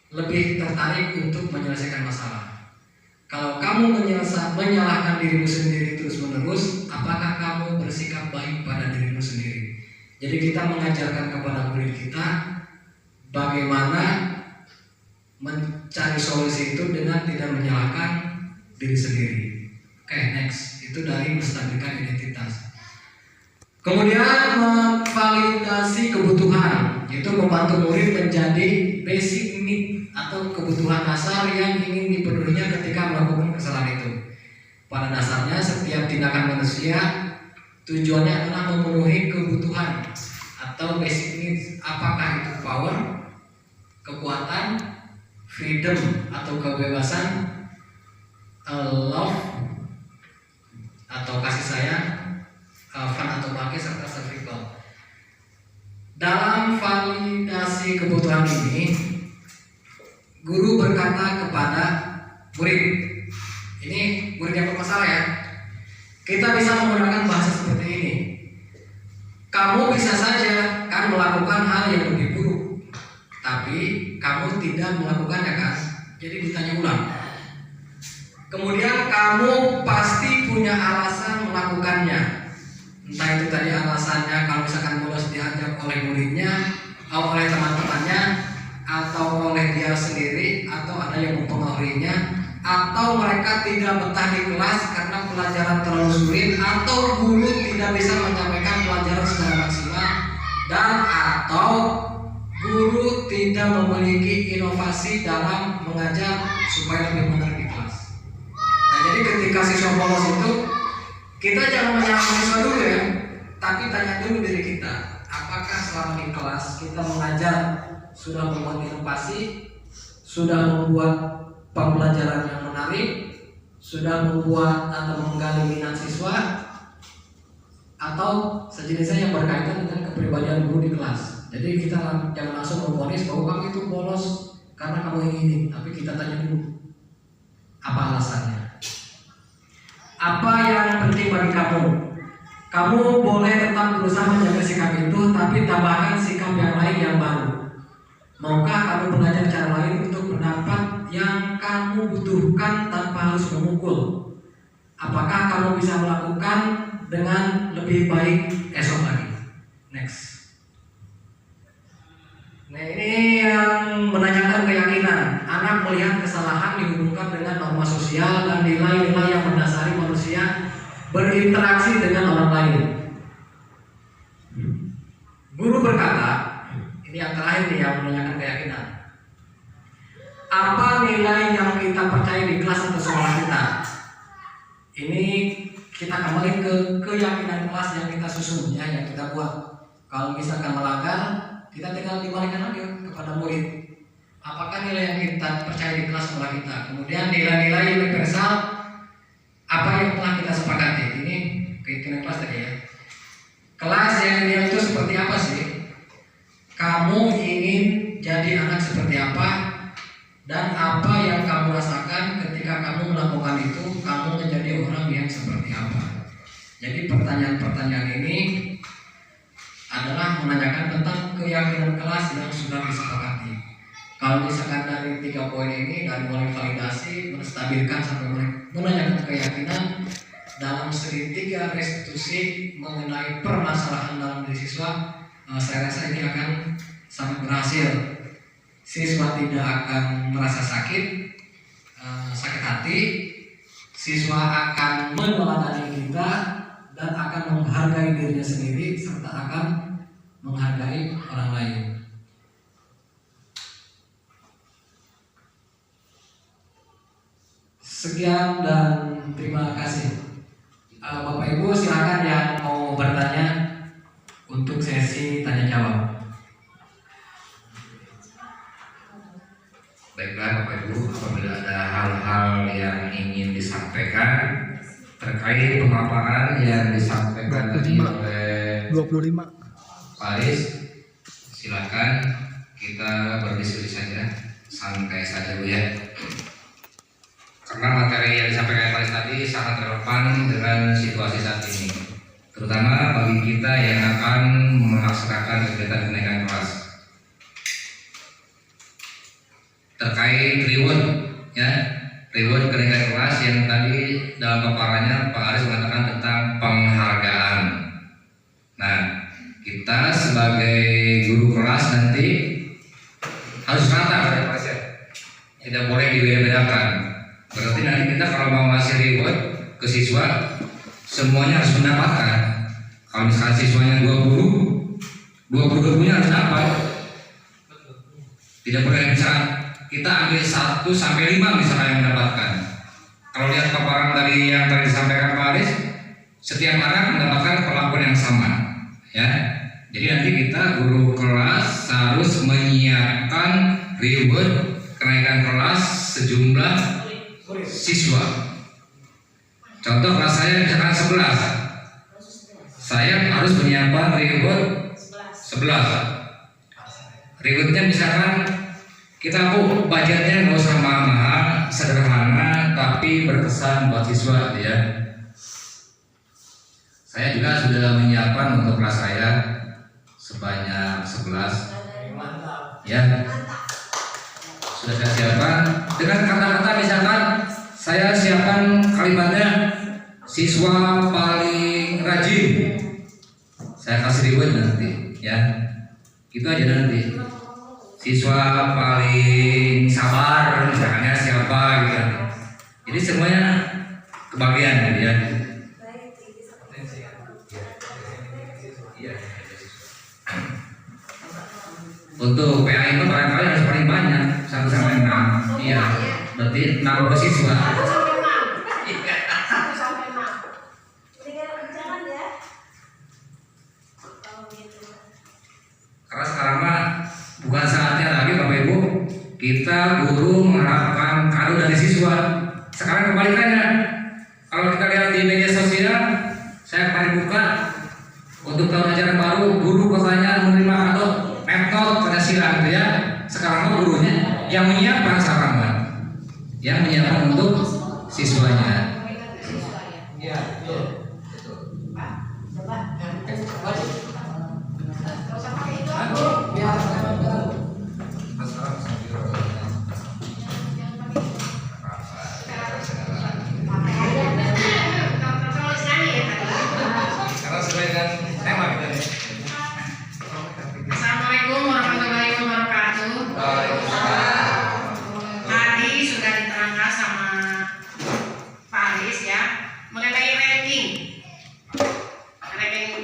Speaker 4: Lebih tertarik untuk menyelesaikan masalah. Kalau kamu menyalahkan dirimu sendiri terus-menerus, apakah kamu bersikap baik pada dirimu sendiri? Jadi kita mengajarkan kepada murid kita bagaimana mencari solusi itu dengan tidak menyalahkan diri sendiri. Oke, next. Itu dari menstabilkan identitas. Kemudian memvalidasi kebutuhan, itu membantu murid menjadi basic need atau kebutuhan dasar yang ingin dipenuhinya ketika melakukan kesalahan itu. Pada dasarnya setiap tindakan manusia tujuannya adalah memenuhi kebutuhan atau basic needs. Apakah itu power, kekuatan, freedom atau kebebasan, love atau kasih sayang, fun atau bahagia, serta survival. Dalam validasi kebutuhan ini, guru berkata kepada murid, ini murid yang bermasalah ya, kita bisa menggunakan bahasa seperti ini. Kamu bisa saja kan melakukan hal yang lebih buruk tapi kamu tidak melakukannya kan? Jadi ditanya ulang. Kemudian kamu pasti punya alasan melakukannya. Entah itu tadi alasannya kalau misalkan bolos diajak oleh muridnya, atau oleh teman-temannya, atau oleh dia sendiri, atau ada yang mempengaruhinya, atau mereka tidak betah di kelas karena pelajaran terlalu sulit, atau guru tidak bisa menyampaikan pelajaran secara maksimal, dan atau guru tidak memiliki inovasi dalam mengajar supaya lebih menarik di kelas. Nah, jadi ketika siswa bolos itu, kita jangan menyalahkan siswa dulu ya, tapi tanya dulu diri kita, apakah selama di kelas kita mengajar sudah membuat inovasi, sudah membuat pembelajaran yang menarik, sudah membuat atau menggali minat siswa, atau sejenisnya yang berkaitan dengan kepribadian guru di kelas. Jadi kita jangan langsung memvonis bahwa kamu itu bolos karena kamu ini, tapi kita tanya dulu apa alasannya. Apa yang penting bagi kamu? Kamu boleh tetap berusaha menjaga sikap itu, tapi tambahkan sikap yang lain yang baru. Maukah kamu belajar cara lain untuk pendapat yang kamu butuhkan tanpa harus memukul? Apakah kamu bisa melakukan dengan lebih baik esok lagi? Next. Nah, ini yang menanyakan keyakinan. Anak melihat kesalahan dihubungkan dengan norma sosial dan nilai-nilai yang mendasari manusia berinteraksi dengan orang lain. Guru berkata, ini yang terakhir nih yang menanyakan keyakinan. Apa nilai yang kita percaya di kelas atau sekolah kita? Ini kita kembali ke keyakinan kelas yang kita susun, ya, yang kita buat. Kalau misalkan melanggar, kita tinggal dibalikan lagi kepada murid. Apakah nilai yang kita percaya di kelas sekolah kita? Kemudian nilai-nilai universal apa yang telah kita sepakati? Ini keyakinan kelas tadi ya. Kelas yang ideal itu seperti apa sih? Kamu ingin jadi anak seperti apa? Dan apa yang kamu rasakan ketika kamu melakukan itu? Kamu menjadi orang yang seperti apa? Jadi pertanyaan-pertanyaan ini adalah menanyakan tentang keyakinan kelas yang sudah disepakati. Kalau misalkan dari 3 poin ini, dari mulai validasi, menstabilkan sampai menanyakan keyakinan dalam segitiga restitusi mengenai permasalahan dalam diri siswa, saya rasa ini akan sangat berhasil. Siswa tidak akan merasa sakit hati, siswa akan meneladani kita dan akan menghargai dirinya sendiri serta akan menghargai orang lain. Sekian dan terima kasih. Bapak Ibu silakan yang mau bertanya untuk sesi tanya jawab.
Speaker 1: Baiklah Bapak Ibu, apabila ada hal-hal yang ingin disampaikan terkait pemaparan yang disampaikan tadi oleh
Speaker 5: 25
Speaker 1: Pak Aris, silakan kita berdiskusi saja, santai saja Bu ya. Karena materi yang disampaikan Pak Aris tadi sangat relevan dengan situasi saat ini, terutama bagi kita yang akan melaksanakan kegiatan kenaikan kelas. Terkait reward ya, reward kenaikan kelas yang tadi dalam paparannya Pak Aris mengatakan tentang penghargaan. Nah, kita sebagai guru kelas nanti harus rata pada kelas ya, tidak boleh dibeda-bedakan. Berarti nanti kita kalau mau ngasih reward ke siswa, semuanya harus mendapatkan. Kalau misalkan siswanya 20 gurunya harus dapat. Tidak boleh misalkan kita ambil 1 sampai 5 misalkan yang mendapatkan. Kalau lihat paparan tadi yang tadi disampaikan Pak Aris, setiap anak mendapatkan perlakuan yang sama, ya. Jadi nanti kita guru kelas harus menyiapkan reward kenaikan kelas sejumlah siswa. Contoh kelas saya misalkan 11, saya harus menyiapkan reward 11. Rewardnya misalkan kita budgetnya nggak usah mahal, sederhana tapi berkesan buat siswa ya. Saya juga sudah menyiapkan untuk kelas saya sebanyak 11 ya. sudah saya siapkan dengan kata-kata, misalkan saya siapkan kalimatnya siswa paling rajin, saya kasih reward nanti ya, gitu aja nanti. Siswa paling sabar misalnya siapa gitu. Jadi semuanya kebagian gitu ya. Untuk PA itu barangkali harus paling banyak 1 sampai 6. Iya, berarti 6 siswa. Karena sekarang mah bukan saatnya lagi Bapak Ibu kita guru mengharapkan kado dari siswa. Sekarang kebalikannya. Kalau kita lihat di media sosial, saya kemarin buka untuk tahun ajaran baru, guru katanya menerima kado laptop Pancasila gitu ya. Sekarang gurunya yang menyiapkan sarana, yang menyiapkan untuk siswanya. Iya, betul.
Speaker 5: Assalamualaikum warahmatullahi wabarakatuh. Tadi sudah diterangkan sama Pak Aris ya mengenai ranking.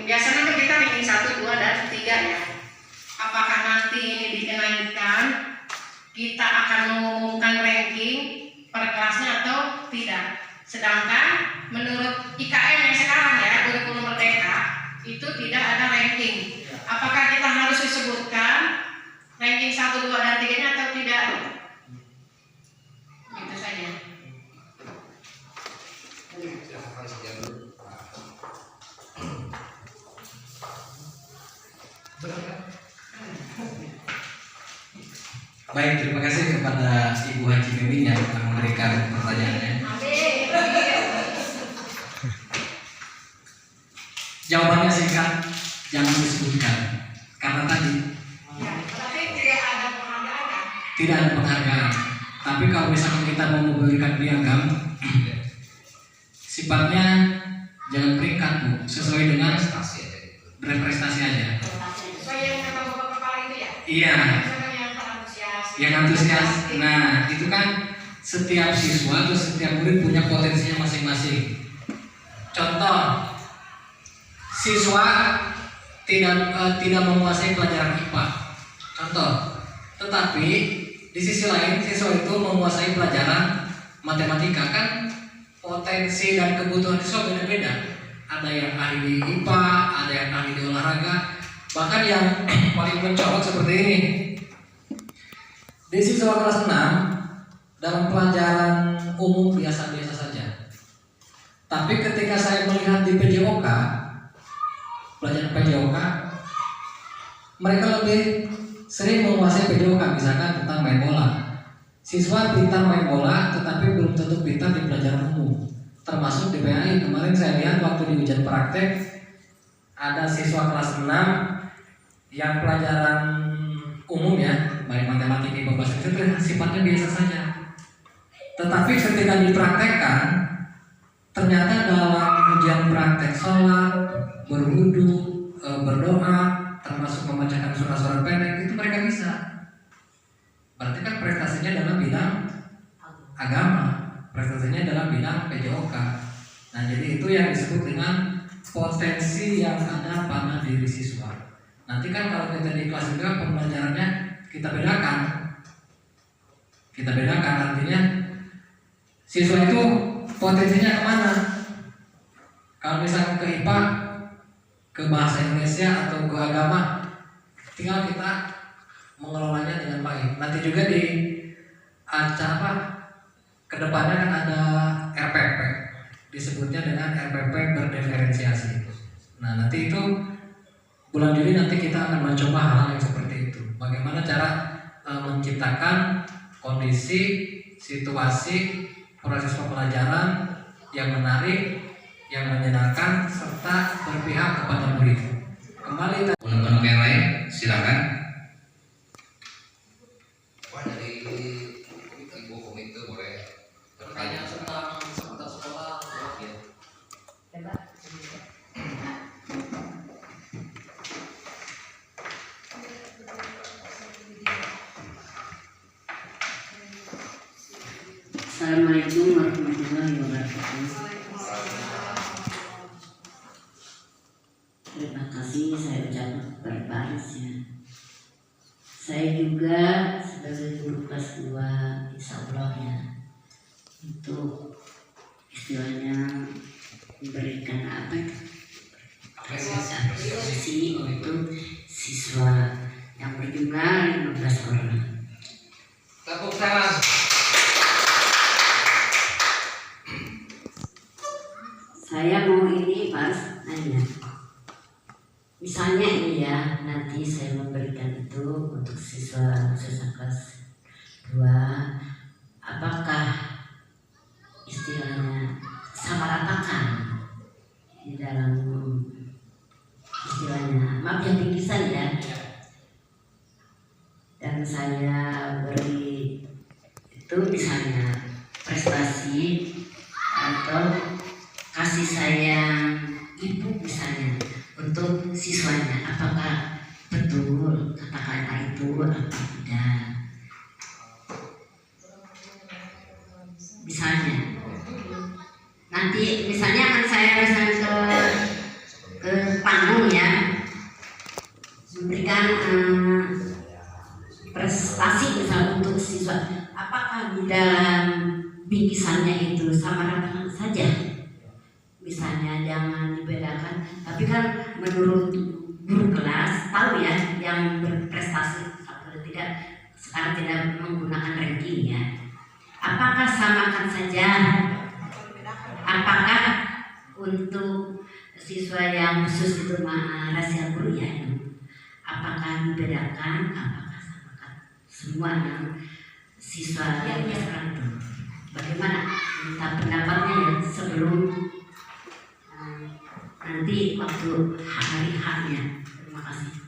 Speaker 5: Biasanya kan kita ranking 1, 2, dan 3 ya. Apakah nanti ini dikenaikkan, kita akan mengumumkan ranking per kelasnya atau tidak? Sedangkan menurut IKM yang sekarang ya, kurikulum merdeka itu tidak ada ranking. Apakah kita harus disebutkan ranking 1, 2, dan 3-nya atau tidak? Itu saja.
Speaker 3: Baik, terima kasih kepada Ibu Haji Mimin yang telah memberikan pertanyaannya. Jawabannya singkat, jangan disebutkan karena tadi
Speaker 5: Tapi tidak ada penghargaan.
Speaker 3: tidak ada penghargaan. Tapi kalau misalkan kita mau memberikan piagam, sifatnya jangan peringkat Bu, sesuai dengan berprestasi aja.
Speaker 5: Sesuai yang kata Bapak Kepala itu ya?
Speaker 3: Iya,
Speaker 5: Yang antusias.
Speaker 3: yang antusias. Nah, itu kan setiap siswa atau setiap murid punya potensinya masing-masing. Contoh, siswa tidak menguasai pelajaran IPA. Contoh, tetapi di sisi lain siswa itu menguasai pelajaran matematika. Kan potensi dan kebutuhan siswa beda-beda. Ada yang ahli IPA, ada yang ahli di olahraga, bahkan yang paling mencolok seperti ini. Di siswa kelas 6 dalam pelajaran umum biasa-biasa saja. Tapi ketika saya melihat di PJOK, pelajaran PJOK, mereka lebih sering menguasai PJOK, misalkan tentang main bola. Siswa pintar main bola, tetapi belum tentu pintar di pelajaran umum. Termasuk di PAI, kemarin saya lihat waktu di ujian praktek, ada siswa kelas 6 yang pelajaran umum ya, baik matematika, IPA, bahasa Inggris, itu sifatnya biasa saja. Tetapi ketika dipraktekkan, ternyata dalam ujian praktek sholat, berwudu, berdoa, termasuk membacakan surah-surah pendek, itu mereka bisa. Berarti kan prestasinya dalam bidang agama, prestasinya dalam bidang PJOK. Nah, jadi itu yang disebut dengan potensi yang ada pada diri siswa. Nanti kan kalau kita di kelas juga pembelajarannya kita bedakan. Kita bedakan, artinya siswa itu potensinya kemana? Kalau misalnya ke IPA, ke bahasa Indonesia atau ke agama, tinggal kita mengelolanya dengan baik. Nanti juga di acara kedepannya kan ada RPP, disebutnya dengan RPP berdiferensiasi. Nah, nanti itu bulan Juli nanti kita akan mencoba hal yang seperti itu. Bagaimana cara menciptakan kondisi, situasi, proses pembelajaran yang menarik, yang menyenangkan, serta berpihak kepada murid. Kembali
Speaker 1: Undang-undang yang lain, silakan. Wah, dari
Speaker 6: Assalamualaikum warahmatullahi wabarakatuh. Terima kasih saya ucapkan kepada Pak Aris ya. Saya juga sebagai guru kelas 2 insya Allah ya, untuk istilahnya memberikan apa itu apresiasi untuk siswa yang berjumlah 15 orang.
Speaker 2: Tepuk tangan.
Speaker 6: Saya mau ini Mas nanya, misalnya ini ya, nanti saya memberikan itu untuk siswa kelas 2, apakah istilahnya sama ratakan di dalam istilahnya, maaf yang bingkisan ya, dan saya beri itu misalnya prestasi atau kasih sayang ibu misalnya untuk siswanya, apakah betul kata-kata itu atau tidak? Misalnya nanti misalnya akan saya ke panggung ya, memberikan prestasi misal untuk siswa, apakah di dalam bingkisannya itu sama rata saja? Misalnya jangan dibedakan, tapi kan menurut guru kelas tahu ya yang berprestasi atau tidak, sekarang tidak menggunakan ranking ya. Apakah samakan saja? Apakah untuk siswa yang khusus itu rahasia guru ya, apakah dibedakan? Apakah samakan semua yang siswa yang sekarang itu? Bagaimana minta pendapatnya ya sebelum nanti waktu hari haknya. Terima kasih.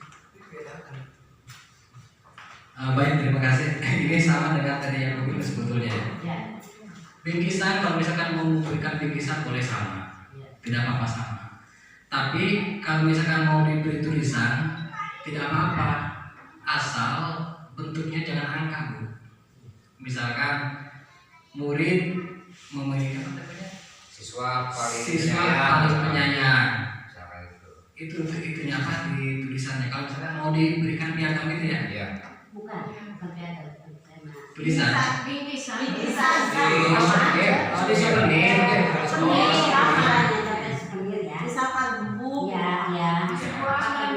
Speaker 4: Baik, terima kasih. Ini sama dengan tadi yang aku bilang sebetulnya.
Speaker 6: Ya.
Speaker 4: Bingkisan, kalau misalkan mau memberikan bingkisan boleh sama, tidak apa-apa sama. Tapi kalau misalkan mau diberi tulisan, tidak apa-apa, asal bentuknya jangan angka, Bu. Misalkan murid memiliki apa namanya?
Speaker 1: Siswa paling
Speaker 4: penyayang.
Speaker 1: Misalkan
Speaker 4: Itu itunya apa di tulisannya? Kalau misalkan mau diberikan piagam itu ya?
Speaker 1: Iya.
Speaker 6: Bukan piagam.
Speaker 4: Tulisan.
Speaker 5: Bingkisan.
Speaker 4: Oh, di souvenir.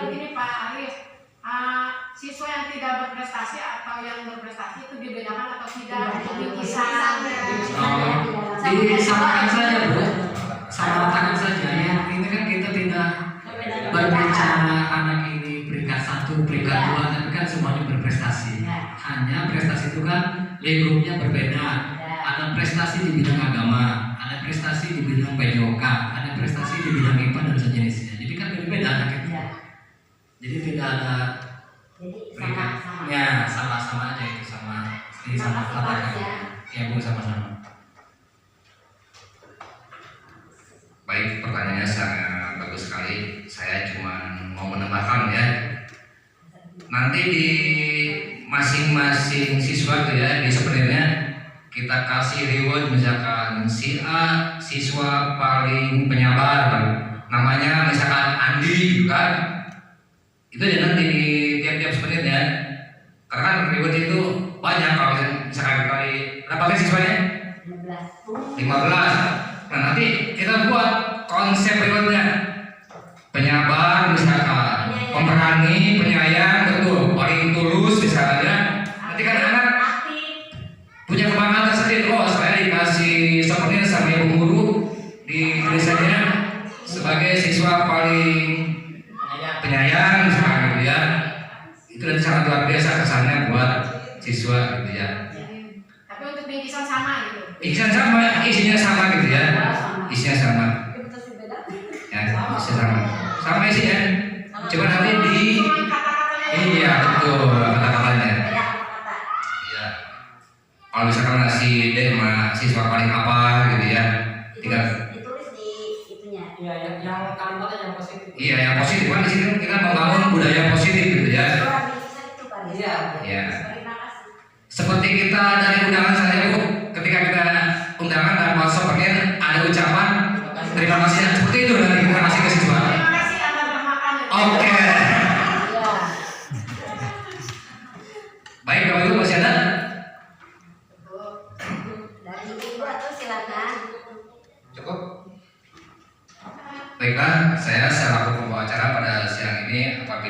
Speaker 5: Begini Pak Aris, siswa yang tidak berprestasi atau yang berprestasi itu dibedakan atau tidak untuk bingkisan?
Speaker 4: Disamakan saja, Bu. Sama-sama saja ya. Ini kan kita tidak berbicara anak ini peringkat 1, peringkat 2, tapi kan semuanya berprestasi. Hanya prestasi itu kan lingkupnya berbeda. Ada prestasi di bidang agama, ada prestasi di bidang PJOK, ada prestasi di bidang IPA dan sejenisnya. Jadi kan berbeda anak itu. Jadi tidak ada peringkatnya, sama-sama aja itu, sama katakan. Ya Bu, sama-sama.
Speaker 1: Baik, pertanyaannya sangat bagus sekali. Saya cuma mau menambahkan ya. Nanti di masing-masing siswa tuh ya, di sebenarnya kita kasih reward, misalkan si A siswa paling penyabar, namanya misalkan Andi gitu kan. Itu ya nanti di tiap-tiap sebenarnya. Karena kan reward itu banyak, kalau misalkan kita berapa siswanya? 15. Nah, nanti kita buat konsep rewardnya, penyabar misalkan, pemberani, penyayang, betul, paling tulus misalnya. Nanti kan anak punya kebanggaan tersendiri. Oh, saya dikasih seperti sama ibu guru di tulisannya sebagai siswa paling penyayang misalkan gitu ya. Itu nanti sangat luar biasa kesannya buat siswa gitu ya.
Speaker 5: Tapi untuk bingkisan sama gitu.
Speaker 1: Isinya sama, isinya sama gitu ya. Isinya sama. Ya, isinya sama. Sama isinya. Coba nanti di iya betul kata-katanya. Iya. Kalau misalkan ngasih deh mahasiswa paling apa gitu ya. Tinggal
Speaker 6: ditulis di itunya.
Speaker 4: Iya, yang kalimatnya yang positif.
Speaker 1: iya yang positif kan di sini kita membangun budaya positif gitu ya.
Speaker 4: Iya.
Speaker 1: Ya. Seperti kita dari undangan saya Bu, ketika kita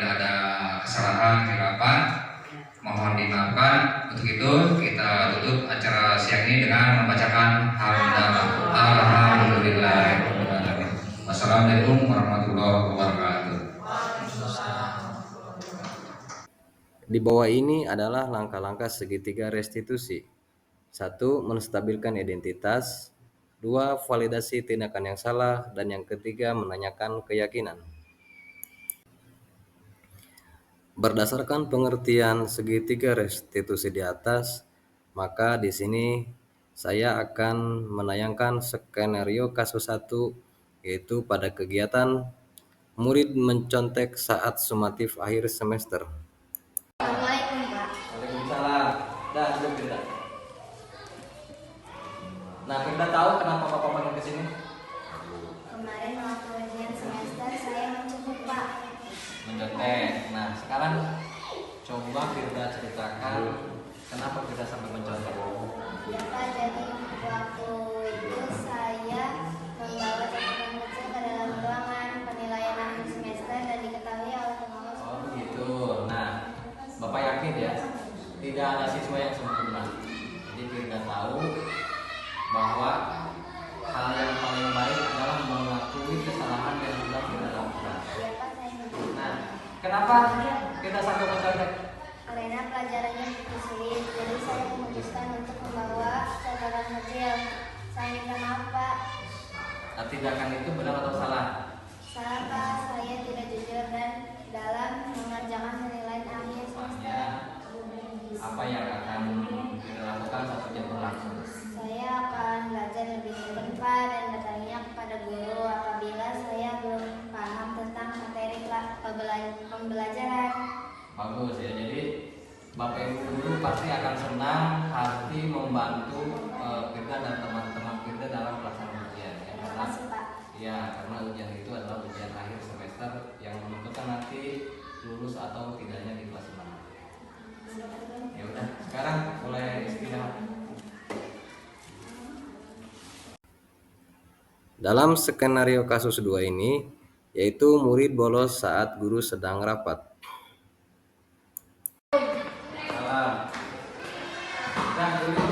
Speaker 1: apabila ada kesalahan khilafan mohon dimaafkan. Untuk itu kita tutup acara siang ini dengan membacakan alhamdulillah. Wassalamualaikum warahmatullahi wabarakatuh.
Speaker 7: Di bawah ini adalah langkah-langkah segitiga restitusi. 1. Menstabilkan identitas. 2. Validasi tindakan yang salah. Dan yang ketiga, menanyakan keyakinan. Berdasarkan pengertian segitiga restitusi di atas, maka di sini saya akan menayangkan skenario kasus 1, yaitu pada kegiatan murid mencontek saat sumatif akhir semester.
Speaker 6: Assalamualaikum Pak.
Speaker 3: Waalaikumsalam. Dah, duduk Firda. Nah, Firda tahu kenapa Bapak panggil ke sini?
Speaker 6: Kemarin waktu ujian semester saya mencontek Pak.
Speaker 3: Mencontek. Nah, sekarang coba Firda ceritakan kenapa Firda sampai mencontek.
Speaker 6: Ya Pak, jadi waktu itu saya membawa catatan kecil ke dalam ruangan penilaian akhir semester dan diketahui oleh pengawas.
Speaker 3: Oh begitu. Nah, Bapak yakin ya, tidak ada siswa yang sempurna. Jadi Firda tahu bahwa hal yang paling baik adalah mengakui kesalahan yang sudah kita lakukan.
Speaker 6: Ya Pak, saya mencontek.
Speaker 3: Nah, kenapa kita sampai mencontek?
Speaker 6: Karena pelajarannya begitu sulit, jadi saya memutuskan untuk membawa catatan kecil. Saya minta maaf Pak.
Speaker 3: Nah, tindakan itu benar atau salah?
Speaker 6: Salah Pak, saya tidak jujur dan dalam mengerjakan penilaian akhir
Speaker 3: Soalnya
Speaker 6: semester.
Speaker 3: apa yang akan dilakukan satu jam berlangsung?
Speaker 6: Saya akan belajar lebih sering Pak dan bertanya kepada guru apabila saya belum paham tentang materi pembelajaran.
Speaker 3: Bagus ya, jadi Bapak Ibu guru pasti akan senang hati membantu Firda dan teman-teman Firda dalam pelaksanaan ujian ya,
Speaker 6: Terima
Speaker 3: karena
Speaker 6: kasih Pak.
Speaker 3: ya karena ujian itu adalah ujian akhir semester yang menentukan nanti lulus atau tidaknya di kelas 6. Ya udah, sekarang mulai istirahat.
Speaker 7: Dalam skenario kasus 2 ini, yaitu murid bolos saat guru sedang rapat.
Speaker 3: Salam. Nah, dulu.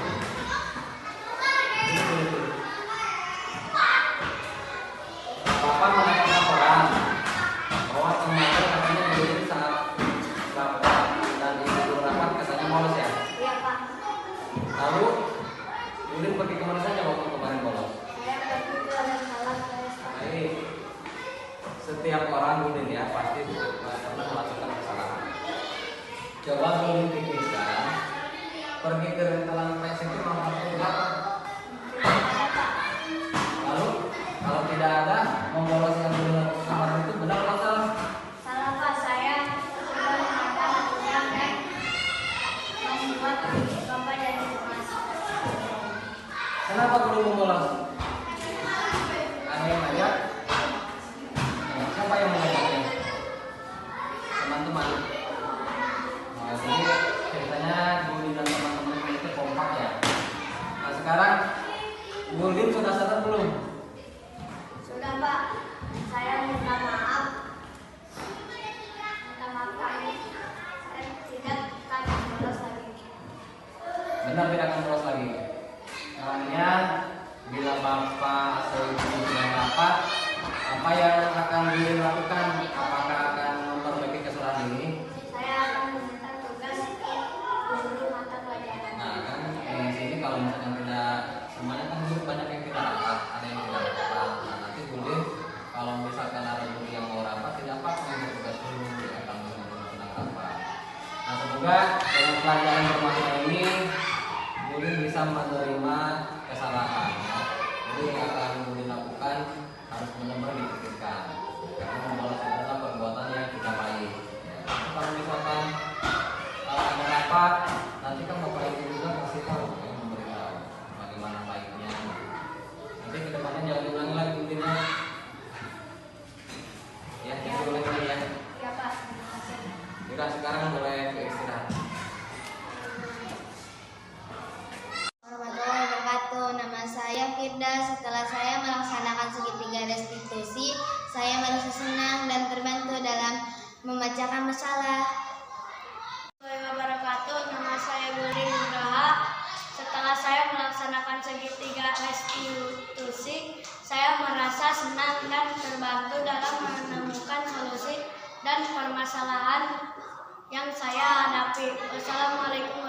Speaker 3: Bapak mendapat laporan bahwa kemarin katanya murid saat rapat dan di guru rapat katanya bolos ya.
Speaker 6: Iya Pak,
Speaker 3: Lalu murid pergi kemana saja waktu kemarin bolos?
Speaker 6: saya pergi ke salah kelas Pak.
Speaker 3: Baik. Setiap orang murid ya pasti pernah melakukan kesalahan. Coba boleh dipikirkan pergi ke rentelan PS itu manfaatnya berapa?
Speaker 6: Ada Pak.
Speaker 3: Lalu kalau tidak ada membolos yang dilakukan kemarin itu benar atau salah?
Speaker 6: Salah Pak, saya sudah mengatakan aturan dan membuat lomba dan informasi.
Speaker 3: Kenapa perlu membolos? Ada yang ngajak? Siapa yang mengajaknya? Teman-teman. Nah, jadi ceritanya Gulin dan teman-teman itu kompak ya. Nah sekarang Gulin sudah sadar belum?
Speaker 6: Sudah Pak, saya minta maaf. Minta maaf Pak, saya tidak akan bolos lagi.
Speaker 3: Benar tidak akan bolos lagi. Soalnya bila Bapak sudah dapat, apa yang akan Gulin lakukan? Apakah akan memperbaiki kesalahan ini?
Speaker 6: Saya akan meminta tugas guru mata pelajaran.
Speaker 3: Nah kan di sini kalau misalkan tidak semuanya kan guru banyak yang tidak dapat, ada yang tidak dapat. Nah nanti Gulin kalau misalkan ada guru yang mau rapat tidak apa-apa untuk tugas guru ya kalau misalkan sedang rapat. Nah semoga dengan pelajaran bermakna ini Gulin bisa menerima kesalahan. Ya. Jadi yang akan Gulin lakukan harus benar-benar dipikirkan karena membolos adalah perbuatan yang tidak baik. Ya. Kalau misalkan ada rapat nanti kan Bapak Ibu juga pasti tahu ya, memberitahu bagaimana baiknya. Nanti kedepannya jangan diulangi lagi intinya. Ya, jangan diulangi lagi ya.
Speaker 6: Ya Pak, terima kasih.
Speaker 3: Yaudah sekarang boleh ke istirahat.
Speaker 6: Warahmatullahi wabarakatuh. Nama saya Firda. Setelah saya melaksanakan segitiga restitusi, saya merasa senang dan terbantu dalam membacakan
Speaker 8: bermasalah. Assalamualaikum wabarakatuh. Nama saya Guri Nugraha. Setelah saya melaksanakan segitiga restitusi, saya merasa senang dan terbantu dalam menemukan solusi dan permasalahan yang saya hadapi. Wassalamualaikum